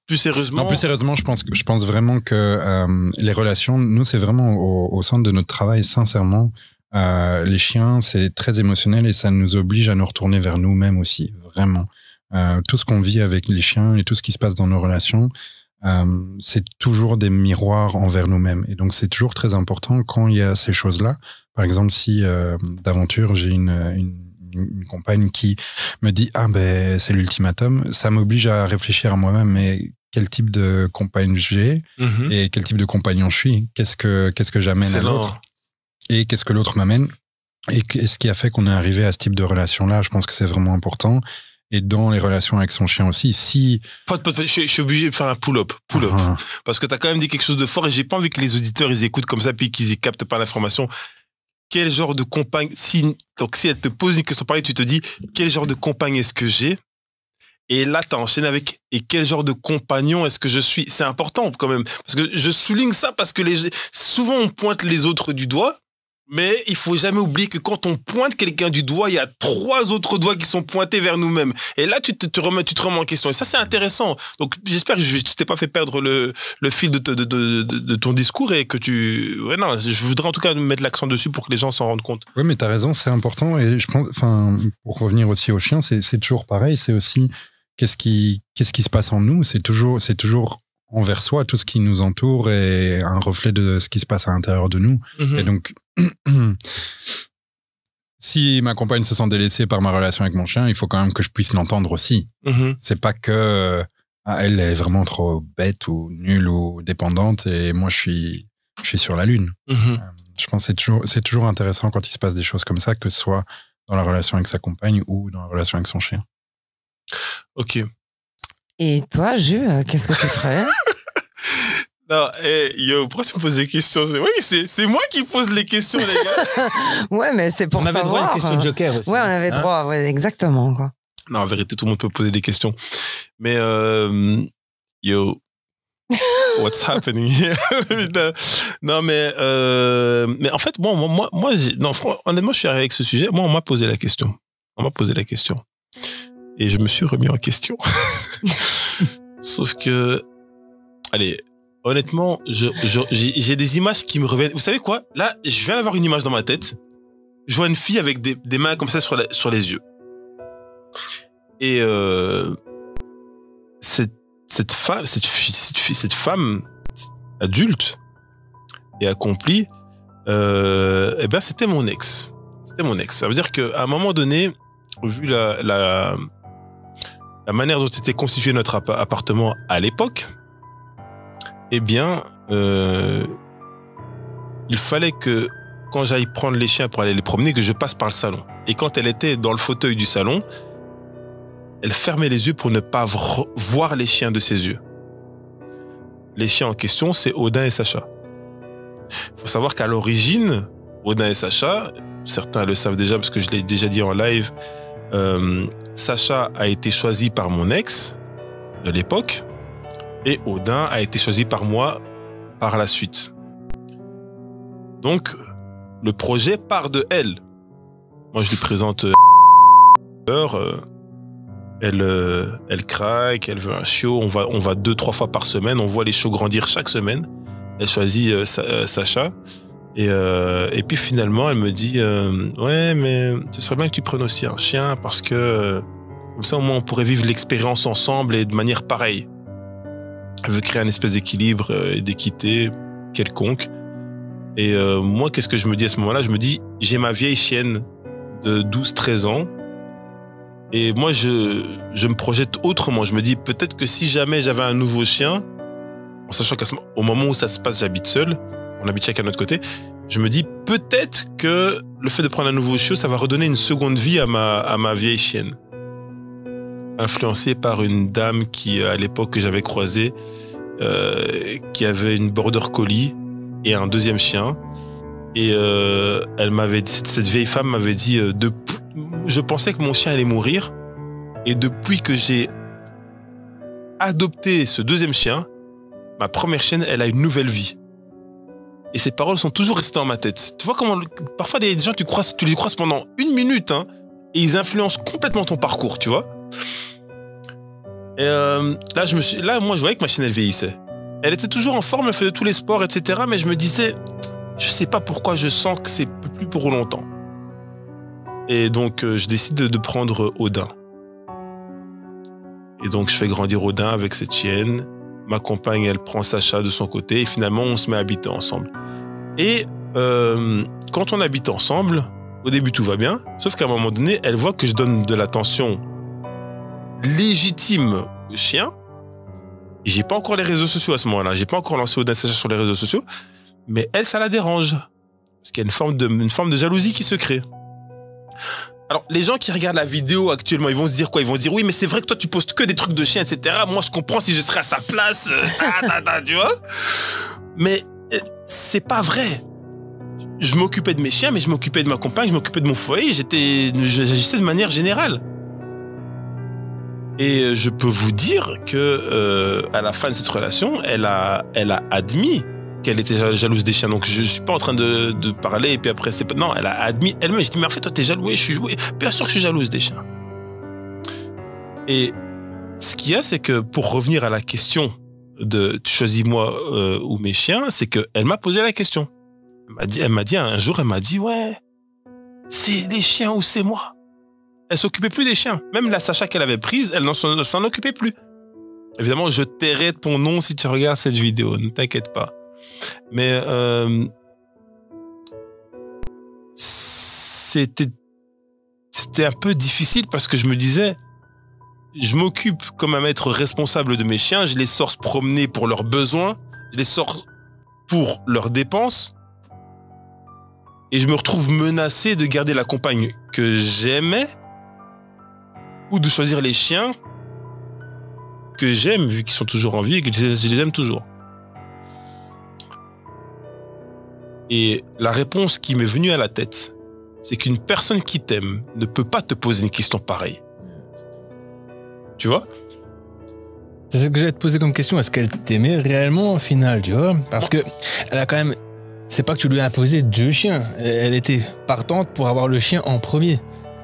plus sérieusement. Non, plus sérieusement, je pense vraiment que les relations, nous, c'est vraiment au centre de notre travail, sincèrement. Les chiens, c'est très émotionnel et ça nous oblige à nous retourner vers nous-mêmes aussi, vraiment. Tout ce qu'on vit avec les chiens et tout ce qui se passe dans nos relations, c'est toujours des miroirs envers nous-mêmes. Et donc, c'est toujours très important quand il y a ces choses-là. Par exemple, si d'aventure, j'ai une compagne qui me dit « Ah, c'est l'ultimatum », ça m'oblige à réfléchir à moi-même, mais quel type de compagne j'ai et quel type de compagnon je suis. Qu'est-ce que j'amène à l'autre et qu'est-ce que l'autre m'amène et qu'est-ce qui a fait qu'on est arrivé à ce type de relation-là. Je pense que c'est vraiment important. Et dans les relations avec son chien aussi, si... Je suis obligé de faire un pull-up. Parce que tu as quand même dit quelque chose de fort et j'ai pas envie que les auditeurs ils écoutent comme ça puis qu'ils y captent pas l'information. Quel genre de compagne... Si elle te pose une question pareille, tu te dis quel genre de compagne est-ce que j'ai? Et là, tu enchaînes avec et quel genre de compagnon est-ce que je suis? C'est important quand même. Parce que je souligne ça parce que souvent on pointe les autres du doigt, mais il faut jamais oublier que quand on pointe quelqu'un du doigt, il y a 3 autres doigts qui sont pointés vers nous-mêmes. Et là, tu te remets en question. Et ça, c'est intéressant. Donc, j'espère que je t'ai pas fait perdre le fil de ton discours et que je voudrais en tout cas mettre l'accent dessus pour que les gens s'en rendent compte. Oui, mais t'as raison, c'est important. Et je pense, pour revenir aussi aux chiens, c'est toujours pareil. C'est aussi qu'est-ce qui se passe en nous. C'est toujours envers soi, tout ce qui nous entoure est un reflet de ce qui se passe à l'intérieur de nous. Et donc, si ma compagne se sent délaissée par ma relation avec mon chien, il faut quand même que je puisse l'entendre aussi. C'est pas que elle est vraiment trop bête ou nulle ou dépendante et moi je suis sur la lune. Je pense que c'est toujours intéressant quand il se passe des choses comme ça, que ce soit dans la relation avec sa compagne ou dans la relation avec son chien. Ok. Et toi, Jules, qu'est-ce que tu ferais? Non, yo, pourquoi tu me poses des questions? C'est moi qui pose les questions, les gars. Ouais, mais c'est pour On avait savoir. droit à une question de joker aussi. Ouais, on avait droit, ouais, exactement, quoi. Non, en vérité, tout le monde peut poser des questions. Mais, yo, what's happening here? Non, mais en fait, bon, moi honnêtement, je suis arrivé avec ce sujet. Moi, on m'a posé la question. Et je me suis remis en question. Sauf que, allez, honnêtement, j'ai des images qui me reviennent. Vous savez quoi? Là, je viens d'avoir une image dans ma tête. Je vois une fille avec des mains comme ça sur les yeux. Et cette femme adulte et accomplie, eh ben c'était mon ex. Ça veut dire qu'à un moment donné, vu la manière dont était constitué notre appartement à l'époque, eh bien, il fallait que quand j'aille prendre les chiens pour aller les promener, que je passe par le salon. Et quand elle était dans le fauteuil du salon, elle fermait les yeux pour ne pas voir les chiens de ses yeux. Les chiens en question, c'est Odin et Sacha. Il faut savoir qu'à l'origine, Odin et Sacha, certains le savent déjà parce que je l'ai déjà dit en live, Sacha a été choisi par mon ex de l'époque et Odin a été choisi par moi par la suite. Donc, le projet part de elle. Moi, je lui présente elle craque, elle veut un chiot. On va 2-3 fois par semaine. On voit les chiots grandir chaque semaine. Elle choisit Sacha. Et puis finalement, elle me dit ouais, mais ce serait bien que tu prennes aussi un chien parce que comme ça, au moins, on pourrait vivre l'expérience ensemble et de manière pareille. Elle veut créer un espèce d'équilibre et d'équité quelconque. Et moi, qu'est-ce que je me dis à ce moment-là? Je me dis, j'ai ma vieille chienne de 12-13 ans. Et moi, je me projette autrement. Je me dis, peut-être que si jamais j'avais un nouveau chien, en sachant qu'au moment où ça se passe, j'habite seul, on habite chacun de notre côté, je me dis, peut-être que le fait de prendre un nouveau chiot, ça va redonner une seconde vie à ma vieille chienne. Influencée par une dame qui, à l'époque que j'avais croisée, qui avait une border collie et un deuxième chien. Et elle m'avait dit, cette vieille femme m'avait dit, je pensais que mon chien allait mourir. Et depuis que j'ai adopté ce deuxième chien, ma première chienne, elle a une nouvelle vie. Et ces paroles sont toujours restées dans ma tête. Tu vois comment, parfois des gens, tu les croises pendant 1 minute, hein, et ils influencent complètement ton parcours, tu vois. Et là, moi, je voyais que ma chienne, elle vieillissait. Elle était toujours en forme, elle faisait tous les sports, etc. Mais je me disais, je sais pas pourquoi je sens que c'est plus pour longtemps. Et donc, je décide de prendre Odin. Et donc, je fais grandir Odin avec cette chienne. Ma compagne, elle prend Sacha de son côté. Et finalement, on se met à habiter ensemble. Et quand on habite ensemble, au début, tout va bien. Sauf qu'à un moment donné, elle voit que je donne de l'attention légitime au chien. Et j'ai pas encore les réseaux sociaux à ce moment-là. J'ai pas encore lancé Odin Sacha sur les réseaux sociaux. Mais elle, ça la dérange. Parce qu'il y a une forme de jalousie qui se crée. Alors, les gens qui regardent la vidéo actuellement, ils vont se dire quoi? Ils vont se dire, oui, mais c'est vrai que toi, tu postes que des trucs de chiens, etc. Moi, je comprends si je serais à sa place. Tu vois? Mais c'est pas vrai. Je m'occupais de mes chiens, mais je m'occupais de ma compagne, je m'occupais de mon foyer. J'agissais de manière générale. Et je peux vous dire que à la fin de cette relation, elle a admis qu'elle était jalouse des chiens. Donc je suis pas en train de parler et puis après non, elle a admis elle-même. Je dis mais en fait toi t'es jaloux. Oui, bien sûr que je suis jalouse des chiens. Et ce qu'il y a, c'est que pour revenir à la question de choisis-moi ou mes chiens, c'est que elle m'a posé la question. Elle m'a dit un jour, elle m'a dit ouais, c'est des chiens ou c'est moi. Elle s'occupait plus des chiens. Même la Sacha qu'elle avait prise, elle ne s'en occupait plus. Évidemment, je tairai ton nom si tu regardes cette vidéo. Ne t'inquiète pas. Mais c'était c'était un peu difficile parce que je me disais, je m'occupe comme un maître responsable de mes chiens, je les sors se promener pour leurs besoins, je les sors pour leurs dépenses, et je me retrouve menacé de garder la compagne que j'aimais ou de choisir les chiens que j'aime, vu qu'ils sont toujours en vie et que je les aime toujours. Et la réponse qui m'est venue à la tête, c'est qu'une personne qui t'aime ne peut pas te poser une question pareille. Tu vois ? C'est ce que j'allais te poser comme question. Est-ce qu'elle t'aimait réellement au final, tu vois ? Parce que elle a quand même... C'est pas que tu lui as imposé 2 chiens. Elle était partante pour avoir le chien en premier.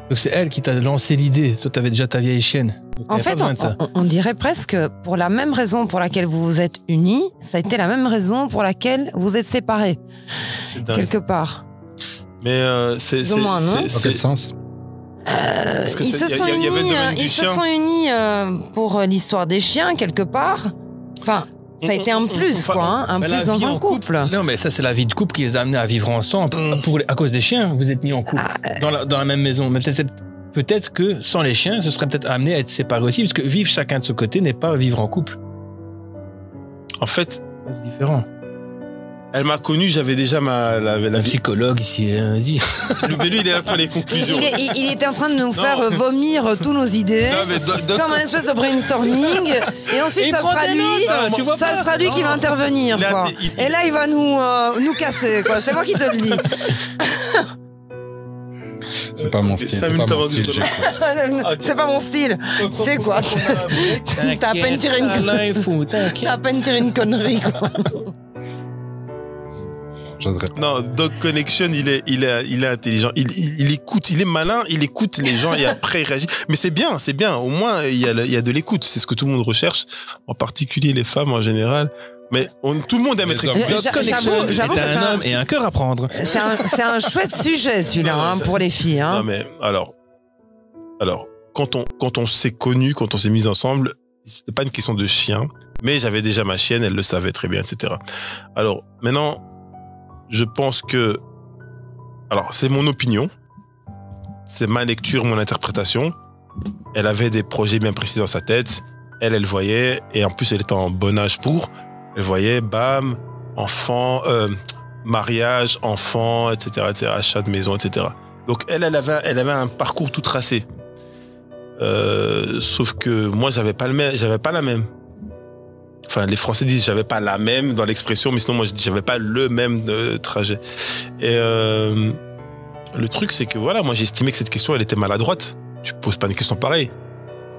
Donc c'est elle qui t'a lancé l'idée. Toi, t'avais déjà ta vieille chienne. Donc, En fait, on dirait presque pour la même raison pour laquelle vous vous êtes unis, ça a été la même raison pour laquelle vous êtes séparés, C'est dingue. quelque part. Mais c'est... Plus ou moins, non ? Dans quel sens? Parce que Ils se sont il y avait le domaine unis, du ils se chien. sont unis pour l'histoire des chiens, quelque part. Enfin, ça a été un plus, quoi, hein, un Mais la plus dans vie un en couple. Non, mais ça, c'est la vie de couple qui les a amenés à vivre ensemble. À cause des chiens, vous êtes mis en couple dans la même maison. Mais peut-être que sans les chiens, ce serait peut-être amené à être séparés aussi, parce que vivre chacun de ce côté n'est pas vivre en couple. En fait, C'est différent. elle m'a connu, j'avais déjà la Le vie. psychologue ici dit. Mais lui, il est là pour les conclusions. Il était en train de nous faire vomir tous nos idées, Non, mais comme un espèce de brainstorming. Et ensuite, Il ça prend sera des lui, notes, tu vois ça pas. sera lui qui va intervenir. Il a- Quoi. il- Et là, il va nous casser. Quoi. C'est moi qui te le dis. C'est pas mon style. Ça C'est me pas t'a mon vendu style. ton- j'écoute. C'est pas mon style. C'est quoi? T'as à peine tiré une T'as à peine tiré une connerie. Quoi. J'oserais pas. Non, Dog Connection, il est intelligent. Il écoute, il est malin, il écoute les gens et après il réagit. Mais c'est bien. Au moins, il y a de l'écoute. C'est ce que tout le monde recherche, en particulier les femmes en général. Mais tout le monde aime être Les hommes. écouté. J'avoue que T'es un homme et un cœur à prendre. c'est un chouette sujet, celui-là, Non, hein, c'est- pour les filles. Hein. Non, mais alors, quand on s'est connus, quand on s'est mis ensemble, c'était pas une question de chien, mais j'avais déjà ma chienne, elle le savait très bien, etc. Alors, maintenant, je pense que, alors, c'est mon opinion, c'est ma lecture, mon interprétation. Elle avait des projets bien précis dans sa tête, elle voyait, et en plus, elle était en bon âge pour, elle voyait, bam, enfant, mariage, enfant, etc., achat de maison, etc. Donc elle avait un parcours tout tracé. Sauf que moi, j'avais pas la même. Enfin, les Français disent j'avais pas la même dans l'expression, mais sinon moi je dis j'avais pas le même trajet. Et le truc, c'est que voilà, moi j'ai estimé que cette question elle était maladroite. Tu poses pas une question pareille.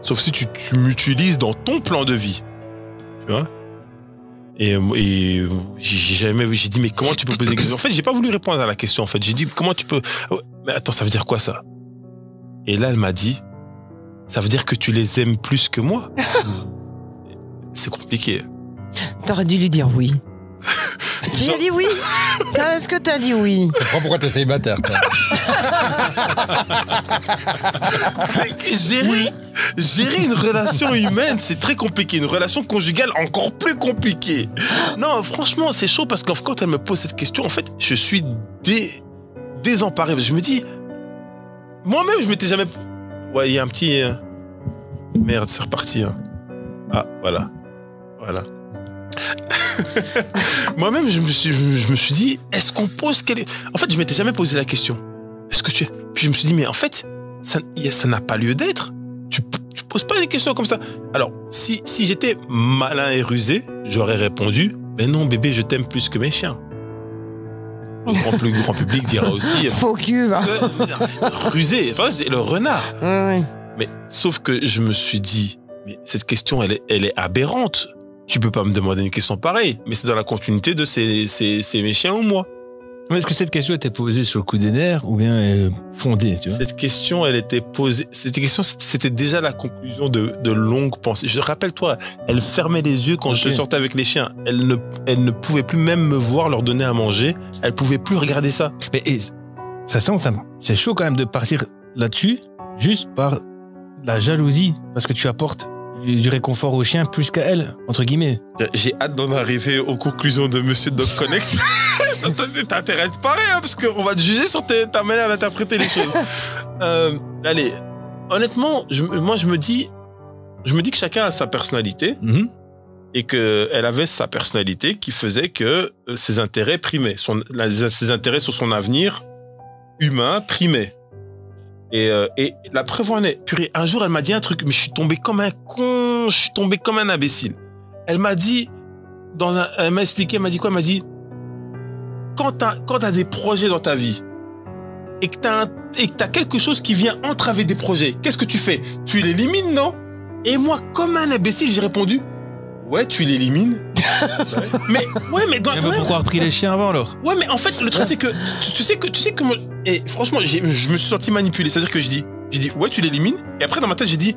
Sauf si tu m'utilises dans ton plan de vie. Tu vois? Et j'ai dit mais comment tu peux poser une question? En fait, j'ai pas voulu répondre à la question. En fait, j'ai dit comment tu peux. Mais attends, ça veut dire quoi ça? Et là, elle m'a dit ça veut dire que tu les aimes plus que moi. C'est compliqué. T'aurais dû lui dire oui. Tu lui as dit oui? Est-ce que t'as dit oui? Je comprends pourquoi t'es célibataire, toi. Gérer une relation humaine, c'est très compliqué. Une relation conjugale, encore plus compliqué. Non, franchement, c'est chaud parce que quand elle me pose cette question, en fait, je suis désemparé. Je me dis, moi-même, je m'étais jamais... Ouais, il y a un petit... Merde, c'est reparti. Hein. Ah, voilà. Moi-même, je me suis dit, est-ce qu'on pose quelle... En fait, je m'étais jamais posé la question. Est-ce que tu... Puis je me suis dit, mais en fait, ça n'a pas lieu d'être. Tu poses pas des questions comme ça. Alors, si j'étais malin et rusé, j'aurais répondu, mais non, bébé, je t'aime plus que mes chiens. Le grand public dira aussi... Faux cul, va. Rusé, enfin, c'est le renard. Ouais. Mais sauf que je me suis dit, mais cette question, elle est aberrante. Tu peux pas me demander une question pareille, mais c'est dans la continuité de c'est mes chiens ou moi. Mais est-ce que cette question était posée sur le coup des nerfs ou bien fondée, tu vois? Cette question, elle était posée. Cette question, c'était déjà la conclusion de longues pensées. Je rappelle-toi, elle fermait les yeux quand je sortais avec les chiens. Elle ne pouvait plus même me voir leur donner à manger. Elle pouvait plus regarder ça. Mais c'est chaud quand même de partir là-dessus juste par la jalousie, parce que tu apportes du réconfort au chien plus qu'à elle, entre guillemets. J'ai hâte d'en arriver aux conclusions de Monsieur Doc Connex. T'as intérêt à te parer, hein, parce qu'on va te juger sur ta manière d'interpréter les choses. Allez, honnêtement, moi je me dis que chacun a sa personnalité et qu'elle avait sa personnalité qui faisait que ses intérêts primaient. Ses intérêts sur son avenir humain primaient. Et la preuve en est, purée, un jour elle m'a dit un truc, mais je suis tombé comme un con, je suis tombé comme un imbécile. Elle m'a dit, elle m'a expliqué, elle m'a dit quoi? Elle m'a dit, quand t'as des projets dans ta vie et que t'as quelque chose qui vient entraver des projets, qu'est-ce que tu fais? Tu l'élimines, non? Et moi, comme un imbécile, j'ai répondu, ouais, tu l'élimines. mais pourquoi avoir pris les chiens avant alors? Ouais, mais en fait, le truc c'est que tu sais que moi, et franchement, je me suis senti manipulé. C'est-à-dire que j'ai dit, ouais, tu l'élimines. Et après, dans ma tête, j'ai dit,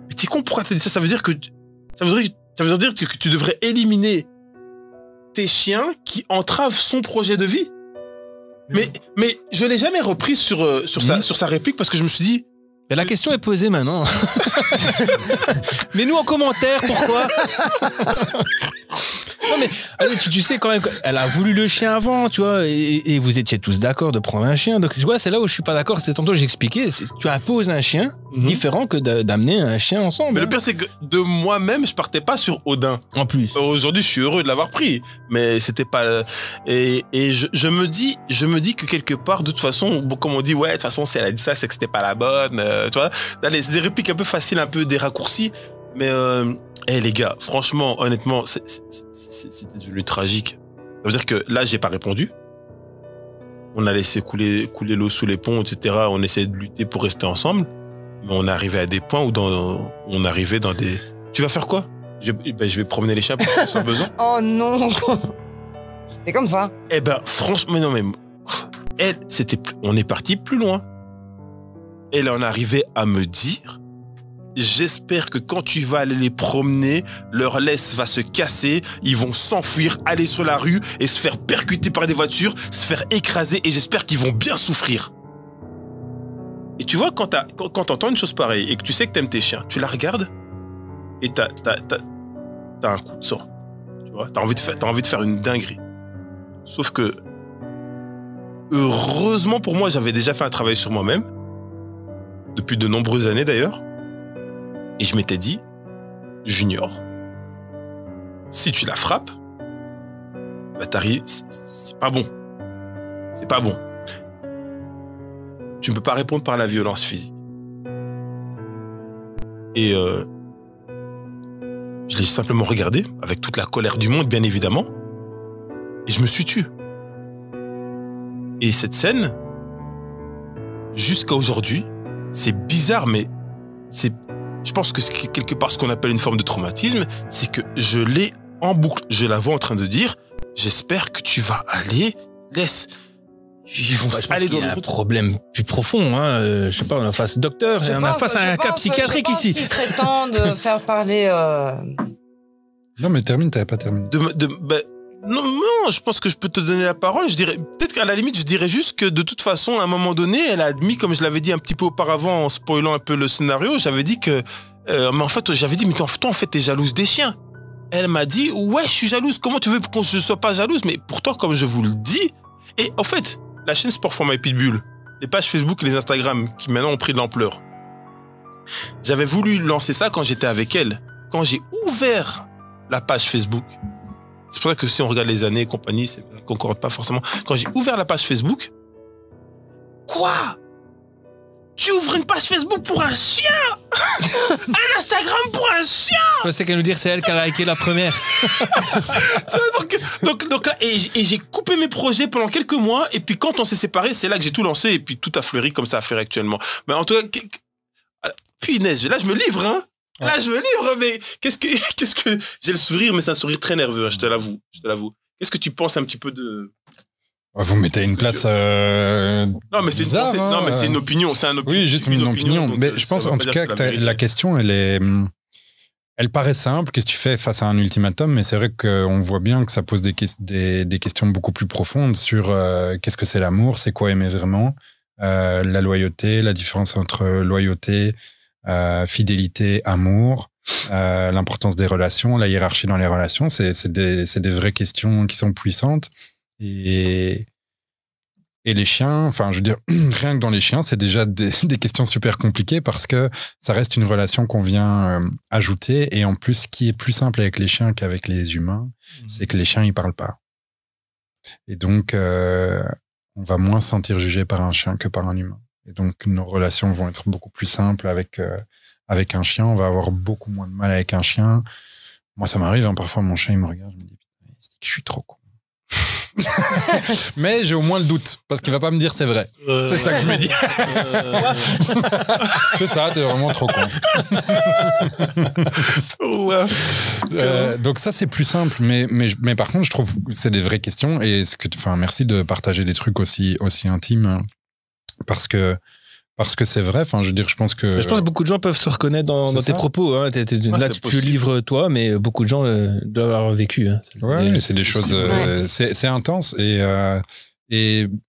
mais t'es con, pourquoi t'as dit ça? Ça veut dire que tu devrais éliminer tes chiens qui entravent son projet de vie. Mais je l'ai jamais repris sur sa réplique parce que je me suis dit. Mais la question est posée maintenant. Mais nous en commentaire, pourquoi? Non mais allez, tu sais quand même qu'elle a voulu le chien avant, tu vois, et vous étiez tous d'accord de prendre un chien. Donc tu vois, c'est là où je suis pas d'accord. C'est tantôt j'expliquais, tu imposes un chien différent que d'amener un chien ensemble. Mais le pire c'est que de moi-même, je partais pas sur Odin. En plus. Aujourd'hui, je suis heureux de l'avoir pris, mais c'était pas. Et je me dis que quelque part, de toute façon, bon, comme on dit, ouais, de toute façon, si elle a dit ça, c'est que c'était pas la bonne. Tu vois, allez, c'est des répliques un peu faciles, un peu des raccourcis, mais. Les gars, franchement, honnêtement, c'était devenu tragique. Ça veut dire que là, j'ai pas répondu. On a laissé couler l'eau sous les ponts, etc. On essayait de lutter pour rester ensemble. Mais on arrivait à des points où on arrivait dans des... Tu vas faire quoi? Je vais promener les chiens pour qu'ils soient besoin. Oh non. C'était comme ça. Franchement, non, mais... on est parti plus loin. Elle en arrivait à me dire... J'espère que quand tu vas aller les promener, leur laisse va se casser, ils vont s'enfuir, aller sur la rue et se faire percuter par des voitures, se faire écraser et j'espère qu'ils vont bien souffrir. Et tu vois, quand t'entends une chose pareille et que tu sais que t'aimes tes chiens, tu la regardes et t'as un coup de sang. Tu vois, t'as envie de faire une dinguerie. Sauf que, heureusement pour moi, j'avais déjà fait un travail sur moi-même, depuis de nombreuses années d'ailleurs. Et je m'étais dit, Junior, si tu la frappes, c'est pas bon. C'est pas bon. Tu ne peux pas répondre par la violence physique. Et je l'ai simplement regardé, avec toute la colère du monde, bien évidemment, et je me suis tué. Et cette scène, jusqu'à aujourd'hui, c'est bizarre, mais je pense que c'est quelque part ce qu'on appelle une forme de traumatisme, c'est que je l'ai en boucle. Je la vois en train de dire, j'espère que tu vas aller, laisse. Ils vont aller dans le problème plus profond, hein. Je sais pas, on a face docteur, on a face à un cas psychiatrique ici. Il serait temps de faire parler. Non, mais t'avais pas terminé. Non, je pense que je peux te donner la parole. Je dirais, peut-être qu'à la limite, je dirais juste que de toute façon, à un moment donné, elle a admis, comme je l'avais dit un petit peu auparavant en spoilant un peu le scénario, j'avais dit que, mais en fait, toi, en fait, t'es jalouse des chiens. Elle m'a dit, ouais, je suis jalouse. Comment tu veux que je sois pas jalouse? Mais pourtant, comme je vous le dis, et en fait, la chaîne Sport for My Pitbull, les pages Facebook et les Instagram, qui maintenant ont pris de l'ampleur. J'avais voulu lancer ça quand j'étais avec elle. Quand j'ai ouvert la page Facebook, c'est pour ça que si on regarde les années et compagnie, ça ne concorde pas forcément. Quand j'ai ouvert la page Facebook, quoi? Tu ouvres une page Facebook pour un chien? Un Instagram pour un chien? C'est qu'elle nous dire c'est elle qui a liké la première. donc là, et j'ai coupé mes projets pendant quelques mois, et puis quand on s'est séparés, c'est là que j'ai tout lancé, et puis tout a fleuri comme ça a fleuri actuellement. Mais en tout cas, punaise, là je me livre, hein. Ouais. Là, je me livre, mais qu'est-ce que j'ai le sourire, mais c'est un sourire très nerveux, hein, je te l'avoue. Qu'est-ce que tu penses un petit peu de... Vous mettez à une place non, mais c'est bizarre, non, mais c'est une opinion, Oui, juste une opinion. Donc, mais je pense en tout cas que la question, elle paraît simple. Qu'est-ce que tu fais face à un ultimatum? Mais c'est vrai qu'on voit bien que ça pose des questions beaucoup plus profondes sur qu'est-ce que c'est l'amour, c'est quoi aimer vraiment, la loyauté, la différence entre loyauté, fidélité, amour. l'importance des relations, la hiérarchie dans les relations, c'est des vraies questions qui sont puissantes. Et les chiens, enfin, je veux dire, rien que dans les chiens, c'est déjà des questions super compliquées parce que ça reste une relation qu'on vient ajouter. Et en plus, ce qui est plus simple avec les chiens qu'avec les humains, c'est que les chiens, ils parlent pas. Et donc, on va moins se sentir jugé par un chien que par un humain. Et donc, nos relations vont être beaucoup plus simples avec un chien. On va avoir beaucoup moins de mal avec un chien. Moi, ça m'arrive, hein, parfois, mon chien, il me regarde, je me dis, putain, il se dit que je suis trop con. Mais j'ai au moins le doute, parce qu'il va pas me dire c'est vrai. C'est ça que je me dis. C'est ça, t'es vraiment trop con. Donc ça, c'est plus simple. Mais par contre, je trouve que c'est des vraies questions. Et merci de partager des trucs aussi intimes. Parce que c'est vrai, enfin, je veux dire, je pense que beaucoup de gens peuvent se reconnaître dans tes propos. Hein. Là, tu livres toi, mais beaucoup de gens doivent l'avoir vécu. Hein. C'est des choses, c'est intense. Et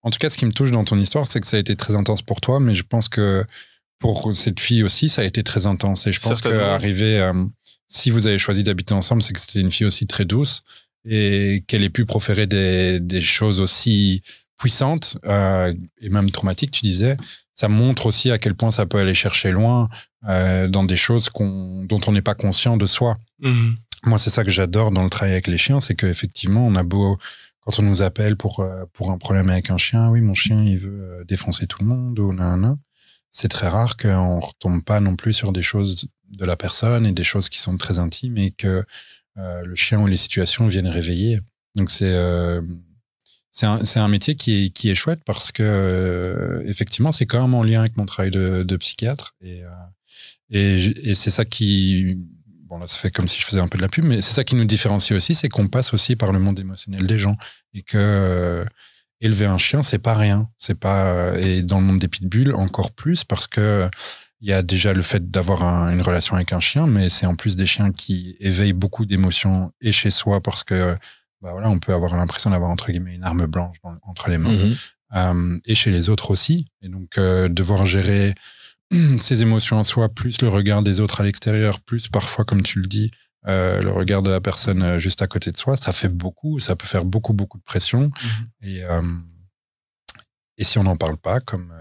en tout cas, ce qui me touche dans ton histoire, c'est que ça a été très intense pour toi, mais je pense que pour cette fille aussi, ça a été très intense. Et je pense qu'arriver, si vous avez choisi d'habiter ensemble, c'est que c'était une fille aussi très douce et qu'elle ait pu proférer des choses aussi puissantes et même traumatiques, tu disais. Ça montre aussi à quel point ça peut aller chercher loin dans des choses dont on n'est pas conscient de soi. Mm-hmm. Moi, c'est ça que j'adore dans le travail avec les chiens, c'est qu'effectivement, on a beau, quand on nous appelle pour un problème avec un chien, oui, mon chien, il veut défoncer tout le monde, ou nanana. C'est très rare qu'on retombe pas non plus sur des choses de la personne et des choses qui sont très intimes et que le chien ou les situations viennent réveiller. Donc, c'est un métier qui est chouette parce que effectivement c'est quand même en lien avec mon travail de psychiatre et c'est ça qui, bon là ça fait comme si je faisais un peu de la pub, mais c'est ça qui nous différencie aussi, c'est qu'on passe aussi par le monde émotionnel des gens et que élever un chien c'est pas rien, c'est pas, et dans le monde des pitbulls encore plus parce que il y a déjà le fait d'avoir une relation avec un chien, mais c'est en plus des chiens qui éveillent beaucoup d'émotions et chez soi parce que voilà, on peut avoir l'impression d'avoir entre guillemets une arme blanche entre les mains, et chez les autres aussi. Et donc devoir gérer ses émotions en soi, plus le regard des autres à l'extérieur, plus parfois, comme tu le dis, le regard de la personne juste à côté de soi, ça fait beaucoup, ça peut faire beaucoup de pression. Et si on n'en parle pas, comme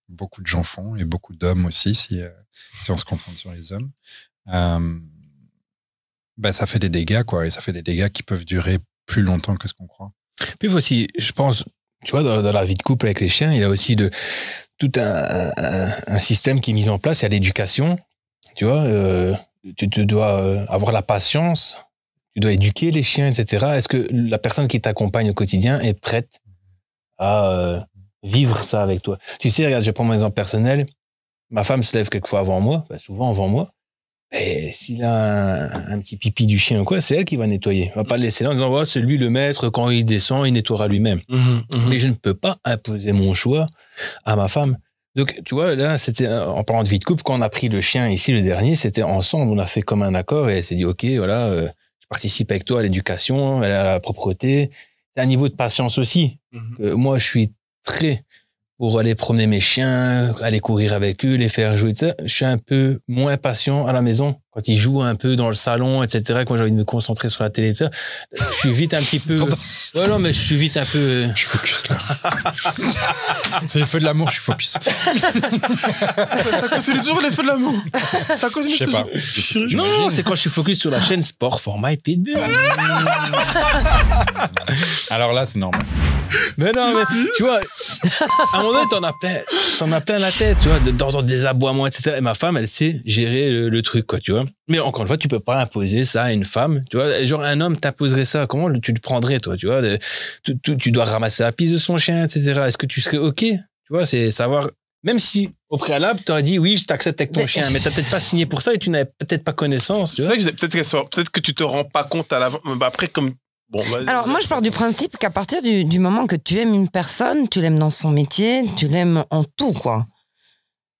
beaucoup de gens font, et beaucoup d'hommes aussi, si on se concentre sur les hommes, ça fait des dégâts, quoi, et ça fait des dégâts qui peuvent durer plus longtemps que ce qu'on croit. Puis aussi, je pense, tu vois, dans la vie de couple avec les chiens, il y a aussi tout un système qui est mis en place, il y a l'éducation, tu vois, tu dois avoir la patience, tu dois éduquer les chiens, etc. Est-ce que la personne qui t'accompagne au quotidien est prête à vivre ça avec toi? Tu sais, regarde, je prends mon exemple personnel, ma femme se lève quelquefois avant moi, souvent avant moi. Et s'il a un petit pipi du chien ou quoi, c'est elle qui va nettoyer. On va pas le laisser là en disant, c'est lui le maître, quand il descend, il nettoiera lui-même. Mais je ne peux pas imposer mon choix à ma femme. Donc, tu vois, là, c'était, en parlant de vie de couple, quand on a pris le chien ici, le dernier, c'était ensemble, on a fait comme un accord et elle s'est dit, OK, voilà, je participe avec toi à l'éducation, à la propreté. C'est un niveau de patience aussi. Moi, je suis très pour aller promener mes chiens, aller courir avec eux, les faire jouer, etc. Je suis un peu moins patient à la maison. Quand ils jouent un peu dans le salon, etc., quand j'ai envie de me concentrer sur la télé, etc., je suis vite un petit peu... Ouais, non, mais je suis vite un peu... Je suis focus, là. C'est les feux de l'amour, je suis focus. Ça continue toujours les feux de l'amour. Ça continue. Je sais pas. Non, c'est quand je suis focus sur la chaîne Sport for My Pitbull. Alors là, c'est normal. Mais non, mais tu vois, à un moment donné, t'en as plein la tête, tu vois, d'ordre des aboiements, etc. Et ma femme, elle sait gérer le truc, quoi, tu vois. Mais encore une fois, tu peux pas imposer ça à une femme, tu vois. Genre, un homme t'imposerait ça. Comment tu le prendrais, toi, tu vois. Tu dois ramasser la pisse de son chien, etc. Est-ce que tu serais OK? Tu vois, c'est savoir, même si au préalable, tu aurais dit oui, je t'accepte avec ton chien, mais t'as peut-être pas signé pour ça et tu n'avais peut-être pas connaissance, tu vois. C'est ça que peut-être que tu te rends pas compte à l'avant. Après, comme. Bon, alors moi je pars du principe qu'à partir du moment que tu aimes une personne, tu l'aimes dans son métier, tu l'aimes en tout, quoi.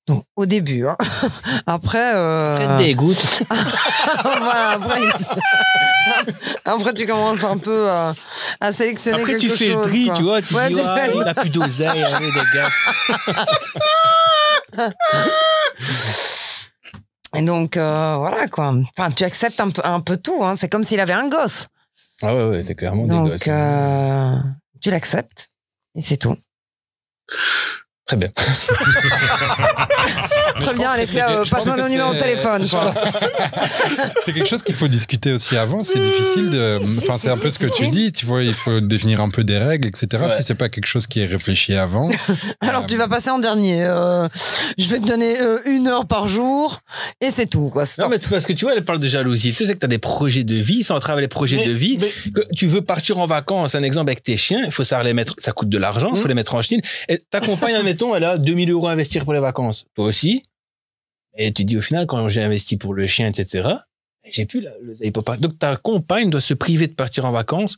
Donc au début, hein. Après dégoûte. Voilà, après tu commences un peu à sélectionner après, quelque chose. Après tu fais le tri, quoi. tu vois, tu dis il a plus d'oseille, allez les gars. Et donc, voilà, quoi. Enfin, tu acceptes un peu tout. Hein. C'est comme s'il avait un gosse. Ah ouais, c'est clairement donc, des gosses. Tu l'acceptes. Et c'est tout. Très bien. Très bien, allez, passe-moi ton numéro de téléphone. Quoi. C'est quelque chose qu'il faut discuter aussi avant. C'est difficile de. Enfin, c'est un peu ce que tu dis. Tu vois, il faut définir un peu des règles, etc. Ouais. Si c'est pas quelque chose qui est réfléchi avant. Alors, tu vas passer en dernier. Je vais te donner 1 heure par jour et c'est tout. Quoi. Non, mais c'est parce que tu vois, elle parle de jalousie. Tu sais, c'est que tu as des projets de vie. Sans travailler les projets de vie, que tu veux partir en vacances, un exemple avec tes chiens, il faut savoir les mettre. Ça coûte de l'argent, il faut les mettre en chenille. Et ta compagne, admettons, elle a 2000 € à investir pour les vacances. Toi aussi. Et tu dis au final, quand j'ai investi pour le chien, etc., j'ai plus le papa. Donc ta compagne doit se priver de partir en vacances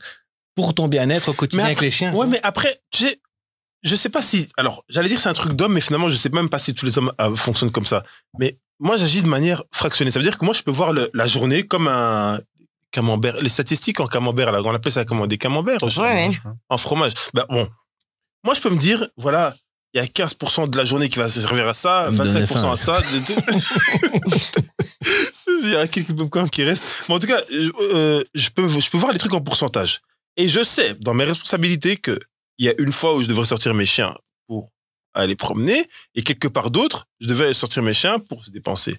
pour ton bien-être au quotidien avec les chiens. Ouais, mais après, tu sais, je sais pas si. Alors, j'allais dire c'est un truc d'homme, mais finalement, je sais même pas si tous les hommes fonctionnent comme ça. Mais moi, j'agis de manière fractionnée. Ça veut dire que moi, je peux voir la journée comme un camembert. Les statistiques en camembert, là, on appelle ça comment, des camemberts en fromage. Ben bon, moi, je peux me dire, voilà. Il y a 15% de la journée qui va servir à ça, 25% à ça. Il y a quelques popcorn qui restent. Mais en tout cas, je peux voir les trucs en pourcentage. Et je sais, dans mes responsabilités, qu'il y a une fois où je devrais sortir mes chiens pour aller promener, et quelque part d'autre, je devais sortir mes chiens pour se dépenser.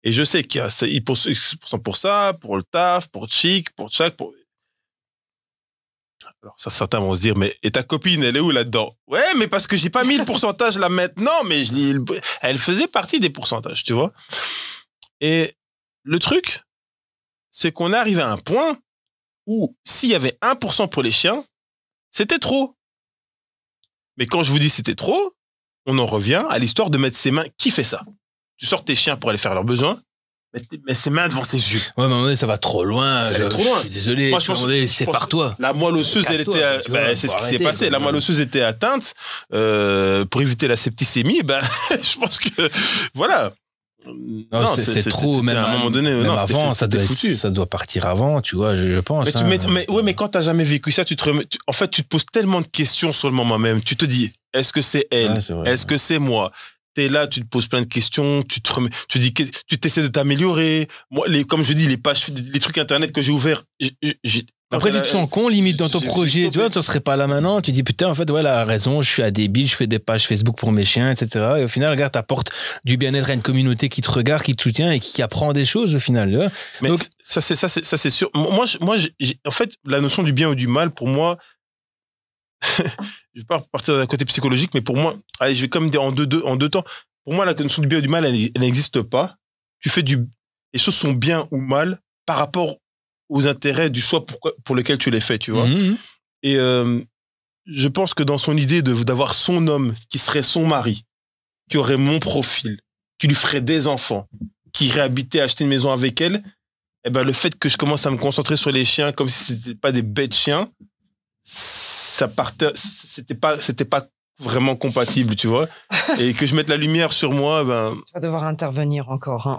Et je sais qu'il y a 6% pour ça, pour le taf, pour Chic, pour Tchak, pour... Alors ça, certains vont se dire, mais et ta copine, elle est où là-dedans? Ouais, mais parce que j'ai pas mis le pourcentage là maintenant, mais elle faisait partie des pourcentages, tu vois. Et le truc, c'est qu'on est arrivé à un point où s'il y avait 1% pour les chiens, c'était trop. Mais quand je vous dis c'était trop, on en revient à l'histoire de mettre ses mains. Qui fait ça? Tu sors tes chiens pour aller faire leurs besoins, mais ses mains devant ses yeux. Ouais, mais ça va trop loin. Ça va trop loin. Je suis désolé. Moi, c'est par toi. La moelle osseuse, elle était, c'est ce qui s'est passé. La moelle osseuse était atteinte, pour éviter la septicémie. Je pense que, voilà. Non, c'est trop, même à un moment donné. Même non, avant, ça doit partir avant, tu vois, je pense. Mais quand t'as jamais vécu ça, tu te poses tellement de questions sur le moment même. Tu te dis, est-ce que c'est elle? Est-ce que c'est moi? T'es là, tu te poses plein de questions, tu t'essaies de t'améliorer. Moi, comme je dis, les trucs internet que j'ai ouverts, après, tu te sens con, limite, dans ton projet, tu vois, tu serais pas là maintenant, tu dis, putain, en fait, ouais, elle a raison, je suis débile, je fais des pages Facebook pour mes chiens, etc. Et au final, regarde, t'apportes du bien-être à une communauté qui te regarde, qui te soutient et qui apprend des choses, au final, tu vois. Mais donc, ça, c'est sûr. Moi, en fait, la notion du bien ou du mal, pour moi, je vais pas partir d'un côté psychologique, mais pour moi, allez, je vais comme dire en deux temps. Pour moi, la notion du bien ou du mal, elle n'existe pas. Les choses sont bien ou mal par rapport aux intérêts du choix pour lequel tu les fais, tu vois. Mmh. Et je pense que dans son idée d'avoir son homme qui serait son mari, qui aurait mon profil, qui lui ferait des enfants, qui irait habiter, acheter une maison avec elle, eh ben, le fait que je commence à me concentrer sur les chiens comme si c'était pas des bêtes chiens, c'était pas vraiment compatible, tu vois. Et que je mette la lumière sur moi, tu vas devoir intervenir encore. Hein.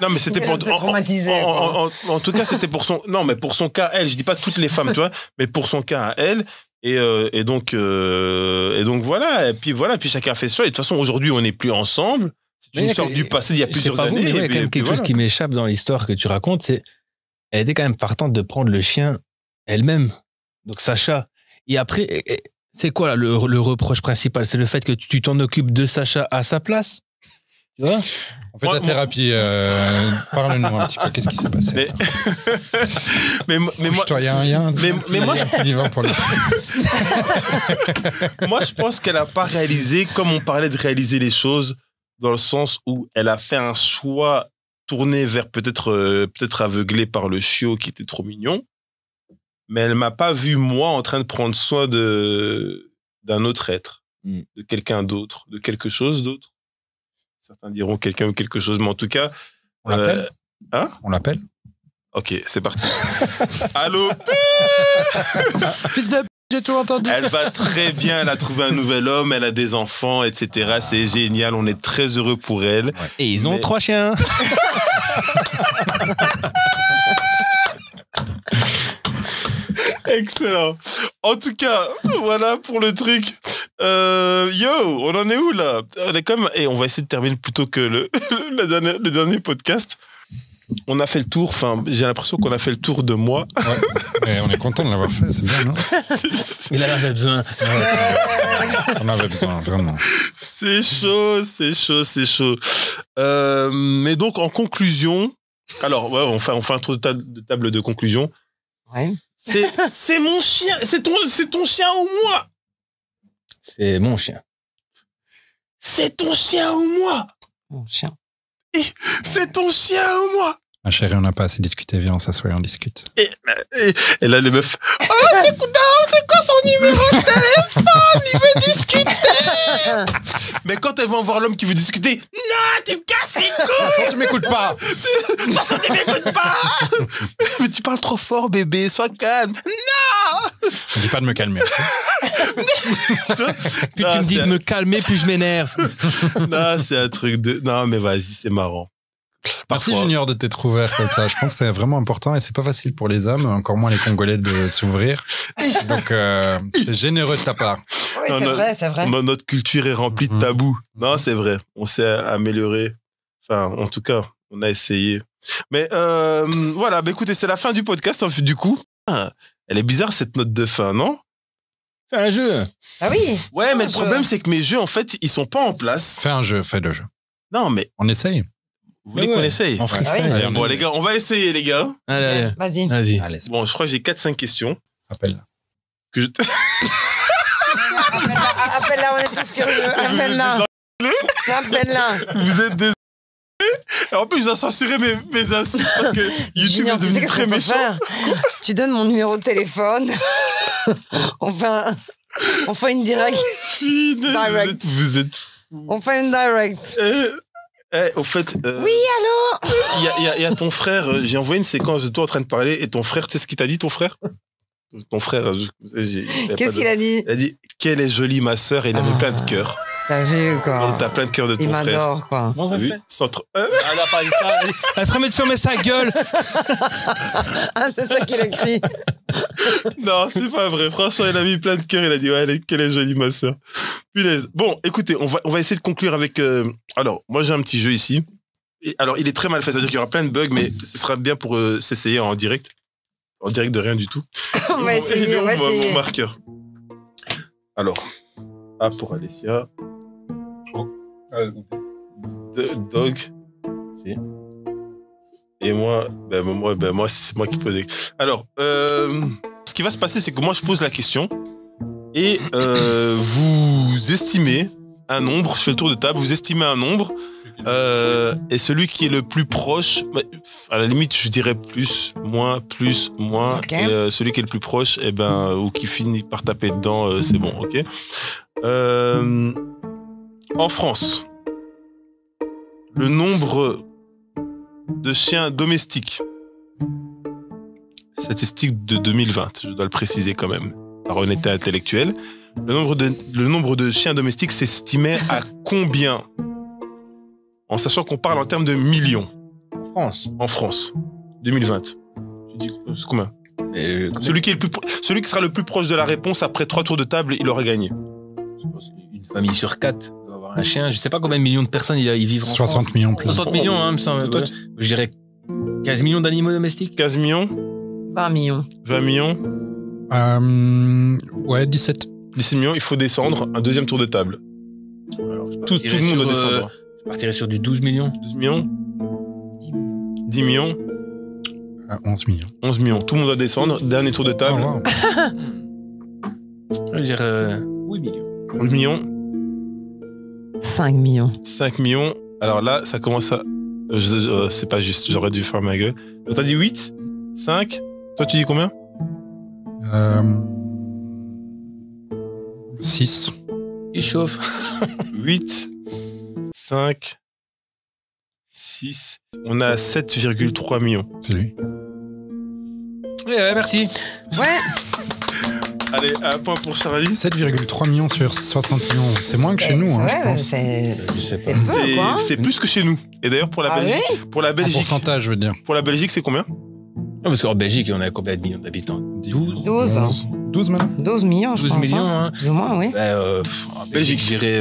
Non, mais c'était pour. En tout cas, c'était pour son. Non, mais pour son cas, elle. Je dis pas toutes les femmes, tu vois, mais pour son cas à elle. Et donc voilà. Et puis voilà. Puis chacun fait ça. Et de toute façon, aujourd'hui, on n'est plus ensemble. C'est une sorte du passé d'il y a plusieurs années. Mais il y a quand même quelque chose qui m'échappe dans l'histoire que tu racontes, c'est elle était quand même partante de prendre le chien elle-même. Donc Sacha. Et après, c'est quoi là, le reproche principal? C'est le fait que tu t'en occupes de Sacha à sa place? Tu vois? On fait ta thérapie. Parle-nous un petit peu. Qu'est-ce qui s'est passé? Mais moi, moi, je pense qu'elle a pas réalisé comme on parlait de réaliser les choses, dans le sens où elle a fait un choix tourné vers peut-être aveuglé par le chiot qui était trop mignon. Mais elle m'a pas vu, moi, en train de prendre soin d'un autre être, de quelqu'un d'autre, de quelque chose d'autre. Certains diront quelqu'un ou quelque chose, mais en tout cas... On l'appelle? Hein? On l'appelle? Ok, c'est parti. Allô? Fils de p***, j'ai tout entendu. Elle va très bien, elle a trouvé un nouvel homme, elle a des enfants, etc. C'est génial, on est très heureux pour elle. Ouais. Et ils ont 3 chiens. Excellent. En tout cas, voilà pour le truc. On en est où là? On est comme, et on va essayer de terminer plutôt que le dernier podcast. On a fait le tour, enfin, j'ai l'impression qu'on a fait le tour de moi. Ouais. Et on est content de l'avoir fait, c'est bien, non? Il en avait besoin. On avait besoin, vraiment. C'est chaud. Mais donc, en conclusion, alors, ouais, on fait un tour de table de conclusion. Ouais. C'est mon chien, c'est ton chien ou moi? C'est mon chien. C'est ton chien ou moi? Mon chien. C'est ton chien ou moi? Ma chérie, on n'a pas assez discuté, viens, on s'assoit et on discute. Et là, les meufs, oh, c'est quoi son numéro de téléphone? Il veut discuter! Mais quand elles vont voir l'homme qui veut discuter, non, tu me casses les couilles! Tu m'écoutes pas! De toute façon, tu m'écoutes pas! Mais tu parles trop fort, bébé, sois calme. Non! Je dis pas de me calmer. Tu vois? Plus tu me dis de me calmer, plus je m'énerve. Non, c'est un truc de... Non, mais vas-y, c'est marrant. Merci Parfois. Junior de t'être ouvert comme ça. Je pense que c'est vraiment important et c'est pas facile pour les hommes, encore moins les Congolais de s'ouvrir. Donc c'est généreux de ta part. Oui, Non, c'est vrai. Notre culture est remplie de tabous. Non, c'est vrai. On s'est amélioré. Enfin, en tout cas, on a essayé. Mais voilà, bah, écoutez, c'est la fin du podcast. Du coup, elle est bizarre cette note de fin, non? Fais un jeu. Ah oui. Ouais, mais le jeu. problème, c'est que mes jeux, en fait, ils sont pas en place. Fais un jeu, fais le jeu. Non, mais On essaye. vous voulez Ouais. qu'on essaye? En free Ah oui. fire. Allez, Bon, les gars, on va essayer, les gars. Allez. Vas-y. Vas-y. Allez, Bon, je crois que j'ai 4-5 questions. appelle. Que je... Appelle-la, on est tous curieux. Appelle-la. Appelle-la. Vous êtes des... Et en plus, je dois censurer mes insultes parce que YouTube Junior, est tu sais devenu qu'est-ce très qu'on peut méchant. faire Tu donnes mon numéro de téléphone. on fait une direct. Punaise, Direct. vous êtes... On fait une direct. Au fait... Oui, allô. Il y a ton frère, j'ai envoyé une séquence de toi en train de parler et ton frère, tu sais ce qu'il t'a dit, ton frère? Ton frère, Qu'est-ce qu'il a dit? Il a dit, quelle est jolie ma sœur, et il a mis plein de cœurs. T'as vu, quoi. T'as plein de cœurs de Il ton frère. m'adore, quoi. Comment T'as ça vu? fait? Elle a pas dit ça. Elle ferait mieux de fermer sa gueule. Ah, c'est ça qu'il écrit. Non, c'est pas vrai. Franchement, il a mis plein de cœurs. Il a dit, ouais, quelle est jolie, ma sœur. Punaise. Bon, écoutez, on va essayer de conclure avec... Alors, moi, j'ai un petit jeu ici. Et, alors, il est très mal fait. C'est-à-dire qu'il y aura plein de bugs, mais ce sera bien pour s'essayer en direct. En direct de rien du tout. On va essayer, on va essayer. Mon marqueur. Alors, A pour Alessia. Dog. Si. Et moi, moi c'est moi qui pose. Alors, ce qui va se passer, c'est que moi, je pose la question et vous estimez un nombre. Je fais le tour de table. Vous estimez un nombre et celui qui est le plus proche, à la limite, je dirais plus, moins. Ok. Et celui qui est le plus proche, ou qui finit par taper dedans, c'est bon, ok. En France, le nombre de chiens domestiques, statistique de 2020, je dois le préciser quand même, par honnêteté intellectuelle, le nombre de chiens domestiques s'estimait à combien? En sachant qu'on parle en termes de millions. En France, 2020. Tu dis c'est combien? Celui qui sera le plus proche de la réponse après 3 tours de table, il aura gagné. Je pense qu'une famille sur 4 doit avoir un chien. Je sais pas combien de millions de personnes ils vivent en 60 France. millions plus. 60 millions, hein, me semble. Toi, Ouais. Je dirais 15 millions d'animaux domestiques. 15 millions, 20 millions. 20 millions, Ouais, 17. 17 millions, il faut descendre un deuxième tour de table. Alors, Tout le monde doit descendre. Je partirais sur du 12 millions. 12 millions, 10 millions, 11 millions. 11 millions. Tout le monde doit descendre. Dernier tour de table. Oh, wow. Je dirais 8 millions. 11 millions, 5 millions. 5 millions. Alors là, ça commence à... c'est pas juste, j'aurais dû faire ma gueule. Donc, t'as dit 8, 5. Toi, tu dis combien? 6. Il chauffe. 8, 5, 6. On a 7,3 millions. C'est lui. Ouais, merci. Ouais. Allez, un point pour Charlie. 7,3 millions sur 60 millions. C'est moins que chez nous, hein, je Ouais, pense. c'est Je sais c'est pas. peu, quoi. C'est plus que chez nous. Et d'ailleurs, pour la Ah Belgique, oui pour la En Belgique, pourcentage, je veux dire. pour la Belgique, c'est combien? Non, parce qu'en Belgique, on a combien de millions d'habitants? 12. 12. 12 maintenant. 12 millions, je 12 pense. millions, hein. hein. Plus ou moins, oui. En Belgique, je dirais...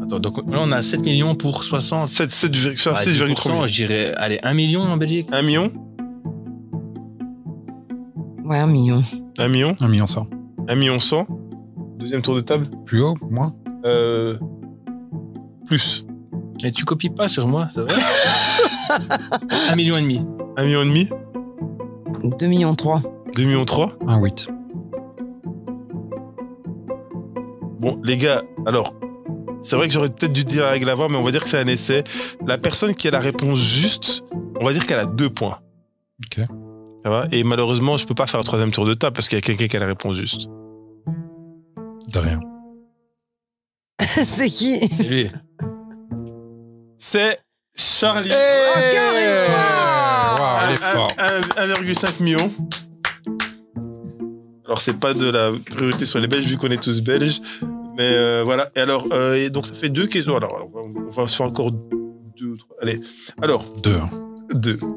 Attends, donc là, on a 7 millions pour 60. 7,3 millions. Je dirais, allez, 1 million en Belgique. 1 million. Ouais, 1 million. 1 million. 1 million 100. 1 million 100. Deuxième tour de table. Plus haut, moins. Plus. Et tu copies pas sur moi, ça va 1,5 million. 1 million et demi. 2 millions 3. 2 millions 3. 1 8. Bon, les gars, alors, c'est vrai que j'aurais peut-être dû dire avec la voix, mais on va dire que c'est un essai. La personne qui a la réponse juste, on va dire qu'elle a 2 points. Ok. Ça va? Et malheureusement, je peux pas faire un troisième tour de table parce qu'il y a quelqu'un qui a la réponse juste. De rien. C'est qui? C'est lui. C'est Charlie. carrément Waouh, elle est forte. 1,5 million. Alors, c'est pas de la priorité sur les Belges, vu qu'on est tous Belges. Mais voilà. Et alors, et donc, ça fait 2 questions. Alors, on va se faire encore 2 ou 3. Allez. Alors, 2.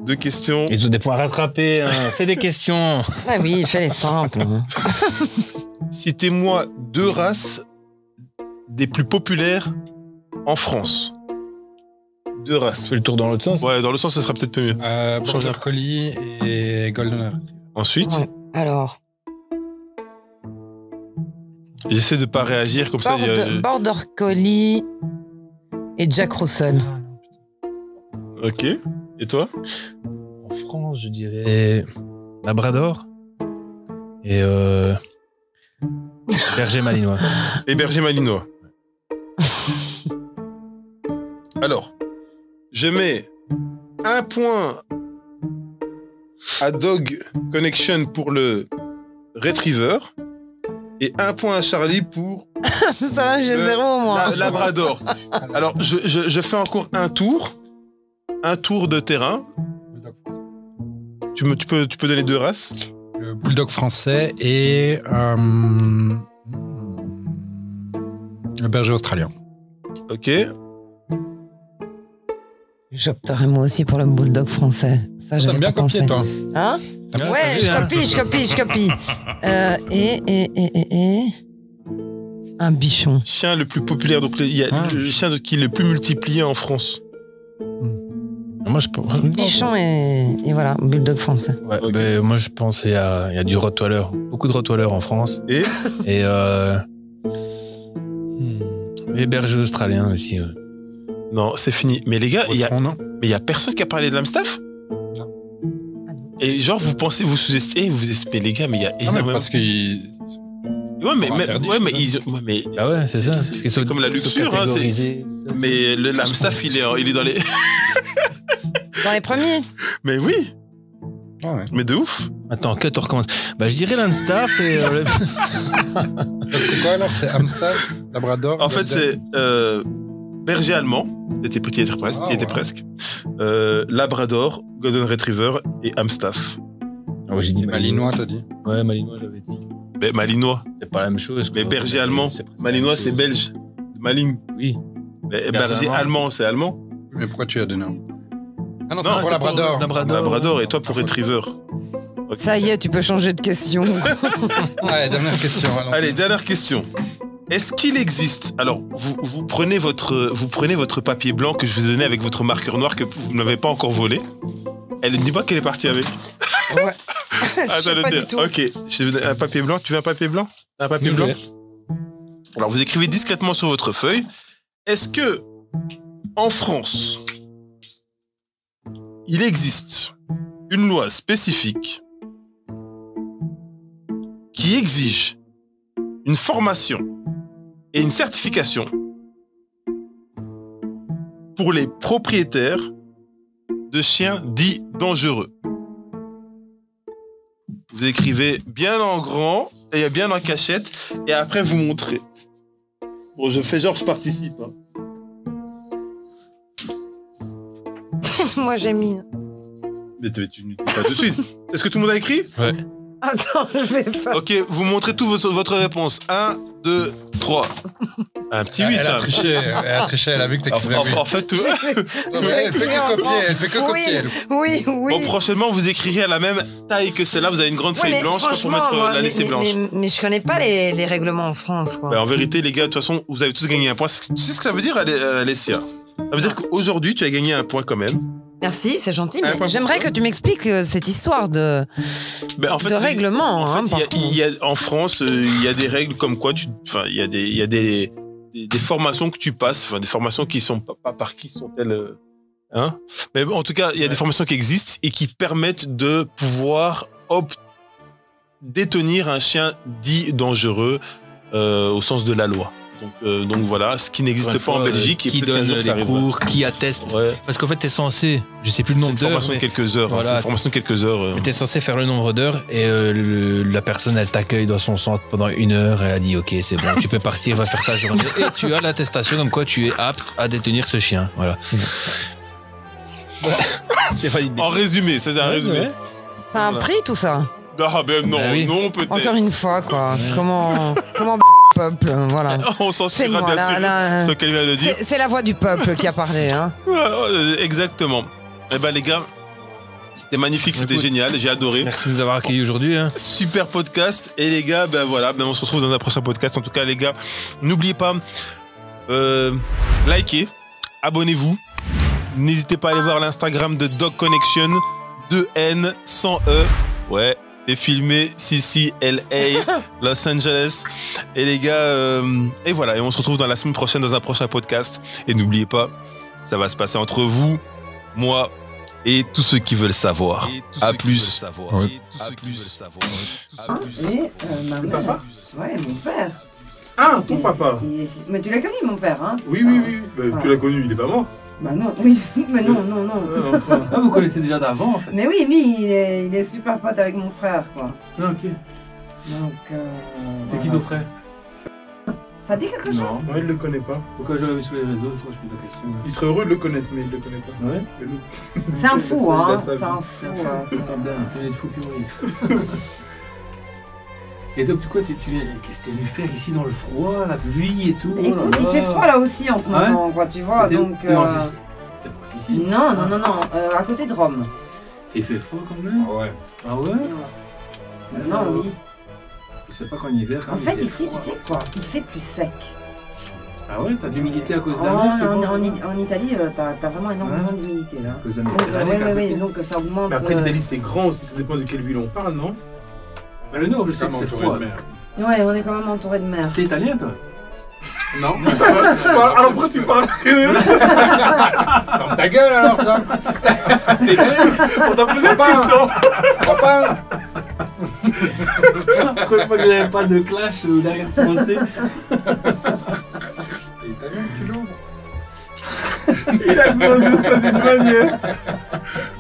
2 questions. Ils ont des points rattrapés. Hein. Fais des questions. Ah oui, fais les simples. Citez-moi 2 races des plus populaires en France. 2 races. Fais le tour dans l'autre sens. Ouais, dans le sens, ça sera peut-être peu mieux. Border Collie et Golden Retriever. Ensuite, Ouais. Alors, j'essaie de pas réagir comme ça. Border Collie et Jack Russell. Ok. Et toi? En France, je dirais Labrador et Berger Malinois. Les bergers malinois. Alors, je mets 1 point à Dog Connection pour le Retriever et 1 point à Charlie pour Ça va, j'ai 0 moi. Labrador. Alors, je fais encore un tour de terrain. Tu peux donner 2 races. Le Bulldog français et le berger australien. Ok. J'opterais moi aussi pour le bulldog français. Ça, j'avais T'aimes bien pas pensé. copier, toi. Hein? Ouais, je copie. Et un bichon. Chien le plus populaire. Donc, il y a le chien qui est le plus multiplié en France. Moi, je pense. Bichon et voilà, bulldog français. Ouais, Ok. ben, moi, je pense qu'il y a du Rottweiler. Beaucoup de Rottweiler en France. Et Et berger australien aussi. non, c'est fini. Mais les gars, il y a personne qui a parlé de l'Amstaff? Non. Et genre, vous sous-estimez, mais les gars, mais il y a Ah, mais énormément. parce qu'ils... Ouais, mais interdit, ouais, je mais sais ils, ouais, mais Ah ouais, c'est ça. Parce que c'est comme la luxure, hein. Mais l'Amstaff, il est dans les. Dans les premiers. Mais oui, Ah ouais. mais de ouf. Attends, que tu recommences. Bah, je dirais l'Amstaff et. Donc c'est quoi alors? C'est Amstaff, Labrador? En fait, Golden- c'est berger allemand. T'étais petit, t'étais presque. Labrador, Golden Retriever et Amstaff. Ah ouais, j'ai dit Malinois, t'as dit? Ouais, Malinois, j'avais dit. Mais malinois. C'est pas la même chose. Mais quoi. berger allemand. C'est presque Malinois, la c'est même chose. belge. Maligne. Oui. Mais Berger berger allemand. allemand, c'est allemand. Mais pourquoi tu as donné un? Ah non, Non, c'est pour c'est Labrador. pour Labrador. Labrador et toi pour Retriever. Ok. Ça y est, tu peux changer de question. Allez, dernière question. Allez, dernière question. Est-ce qu'il existe... Alors, vous prenez votre papier blanc que je vous ai donné avec votre marqueur noir que vous n'avez pas encore volé. Elle ne dit pas qu'elle est partie avec. Ouais. Attends, Je sais pas du tout. Ok, je te donne un papier blanc. Tu veux un papier blanc? Un papier blanc? Alors, vous écrivez discrètement sur votre feuille. Est-ce que, en France, il existe une loi spécifique qui exige une formation et une certification pour les propriétaires de chiens dits dangereux? Vous écrivez bien en grand et bien en cachette et après vous montrez. Bon, je fais genre je participe. Hein. Moi, j'ai mis. Mais tu ne dis pas tout de suite. Est-ce que tout le monde a écrit? Ouais. Attends, je vais pas. Ok, vous montrez tout votre réponse. 1, 2, 3. Un petit 8, Elle ça. a triché, elle a vu que t'es En fait, tout... Elle fait que copier, elle. Oui. Bon, prochainement, vous écrirez à la même taille que celle-là. Vous avez une grande Ouais, feuille mais blanche pour franchement, mettre moi, la laissée blanche. Mais je connais pas les règlements en France, quoi. Bah, en vérité, les gars, de toute façon, vous avez tous gagné un point. Tu sais ce que ça veut dire, Alessia? Ça veut dire qu'aujourd'hui, tu as gagné un point quand même. Merci, c'est gentil, Un mais point pour j'aimerais toi. que tu m'expliques cette histoire de règlement. En fait, hein, en France, il y a des règles comme quoi il y a des formations que tu passes, des formations qui sont pas par qui sont-elles, hein? Mais en tout cas, il y a des formations qui existent et qui permettent de pouvoir détenir un chien dit dangereux au sens de la loi. Donc voilà, ce qui n'existe pas en Belgique. Qui et peut-être qu'un donne jour, ça les arrivera. cours, qui atteste. Ouais. Parce qu'en fait, t'es censé, je sais plus le C'est nombre une d'heures, formation de mais quelques heures. voilà. C'est une formation de quelques heures. t'es censé faire le nombre d'heures et la personne, elle t'accueille dans son centre pendant 1 heure. Elle a dit, ok, c'est bon, tu peux partir, va faire ta journée. Et tu as l'attestation comme quoi tu es apte à détenir ce chien. Voilà. C'est pas une En résumé, c'est un résumé. ouais. Ça a un prix, tout ça. Ah ben non, Bah oui. non peut-être. Encore une fois, quoi. Comment peuple, voilà. On C'est censurera moi, bien sûr ce qu'elle vient de dire. C'est la voix du peuple qui a parlé, hein. Exactement. Eh ben les gars, c'était magnifique, c'était Écoute. génial, j'ai adoré. Merci de nous avoir accueillis aujourd'hui. Hein. Super podcast. Et les gars, ben voilà, on se retrouve dans un prochain podcast. En tout cas, les gars, n'oubliez pas, likez, abonnez-vous. N'hésitez pas à aller voir l'Instagram de Dog Connection, 2N, 100 E. Ouais, c'est filmé, LA, Los Angeles. Et les gars, et voilà, et on se retrouve dans la semaine prochaine dans un prochain podcast. Et n'oubliez pas, ça va se passer entre vous, moi et tous ceux qui veulent savoir. À plus. Ouais. À plus. Et ma mère. papa Ouais, mon père. Ah, ton papa. Mais tu l'as connu, mon père, hein. Oui. Bah, Ouais. tu l'as connu, il est pas mort. Bah non, oui, mais non. Ah, vous connaissez déjà d'avant en fait. Mais oui, lui, il est super pote avec mon frère, quoi. Ah, ok. Donc, C'est qui ton frère? Ça dit quelque chose? Non. Non, il le connaît pas. Pourquoi je l'ai vu sur les réseaux? Il faut que je pose la question. Il serait heureux de le connaître, mais il le connaît pas. Ouais. Mais nous- C'est un fou, Il a hein. sa C'est vie. un fou. Ça tombe bien, tu es fou pur. Et donc, du coup, tu viens. Qu'est-ce que t'es venu faire ici dans le froid, la pluie et tout? oh là Écoute, il là. fait froid là aussi en ce Ouais. moment, quoi, tu vois. T'es où? Donc, T'es dans le T'es pas ici. non, à côté de Rome. Et il fait froid quand même? Ah ouais. Ah ouais? Non, oui. Je sais pas quand il est hiver. En fait, ici, tu sais quoi? Il fait plus sec. Ah ouais? T'as de l'humidité à cause de En, la mer? tu penses en Italie, t'as vraiment énormément d'humidité là. À cause de la Donc, Méditerranée, qu'à côté. donc ça augmente. Mais après, l'Italie, c'est grand aussi, ça dépend de quelle ville on parle, non? Bah, le nord, je sais Comme que c'est entouré froid. de mer. Ouais, on est quand même entouré de mer. T'es italien, toi? Non. Alors pourquoi tu parles Ferme ta gueule alors, Tom. On t'a posé une question. La première fois que j'avais pas de clash ou d'arrière-français. T'es italien, culot. Il a demandé ça d'une manière.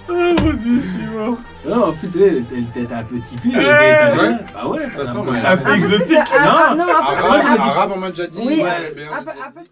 Ah, vas-y, je suis mort. Non, en plus, t'es un petit pied. Ouais. Ah ouais, De toute façon, t'as ouais. un peu exotique. Non, Non, après, moi, je me dis- Arabe, on m'a déjà dit. Oui, ouais, bien, on m'a après- déjà dit. après-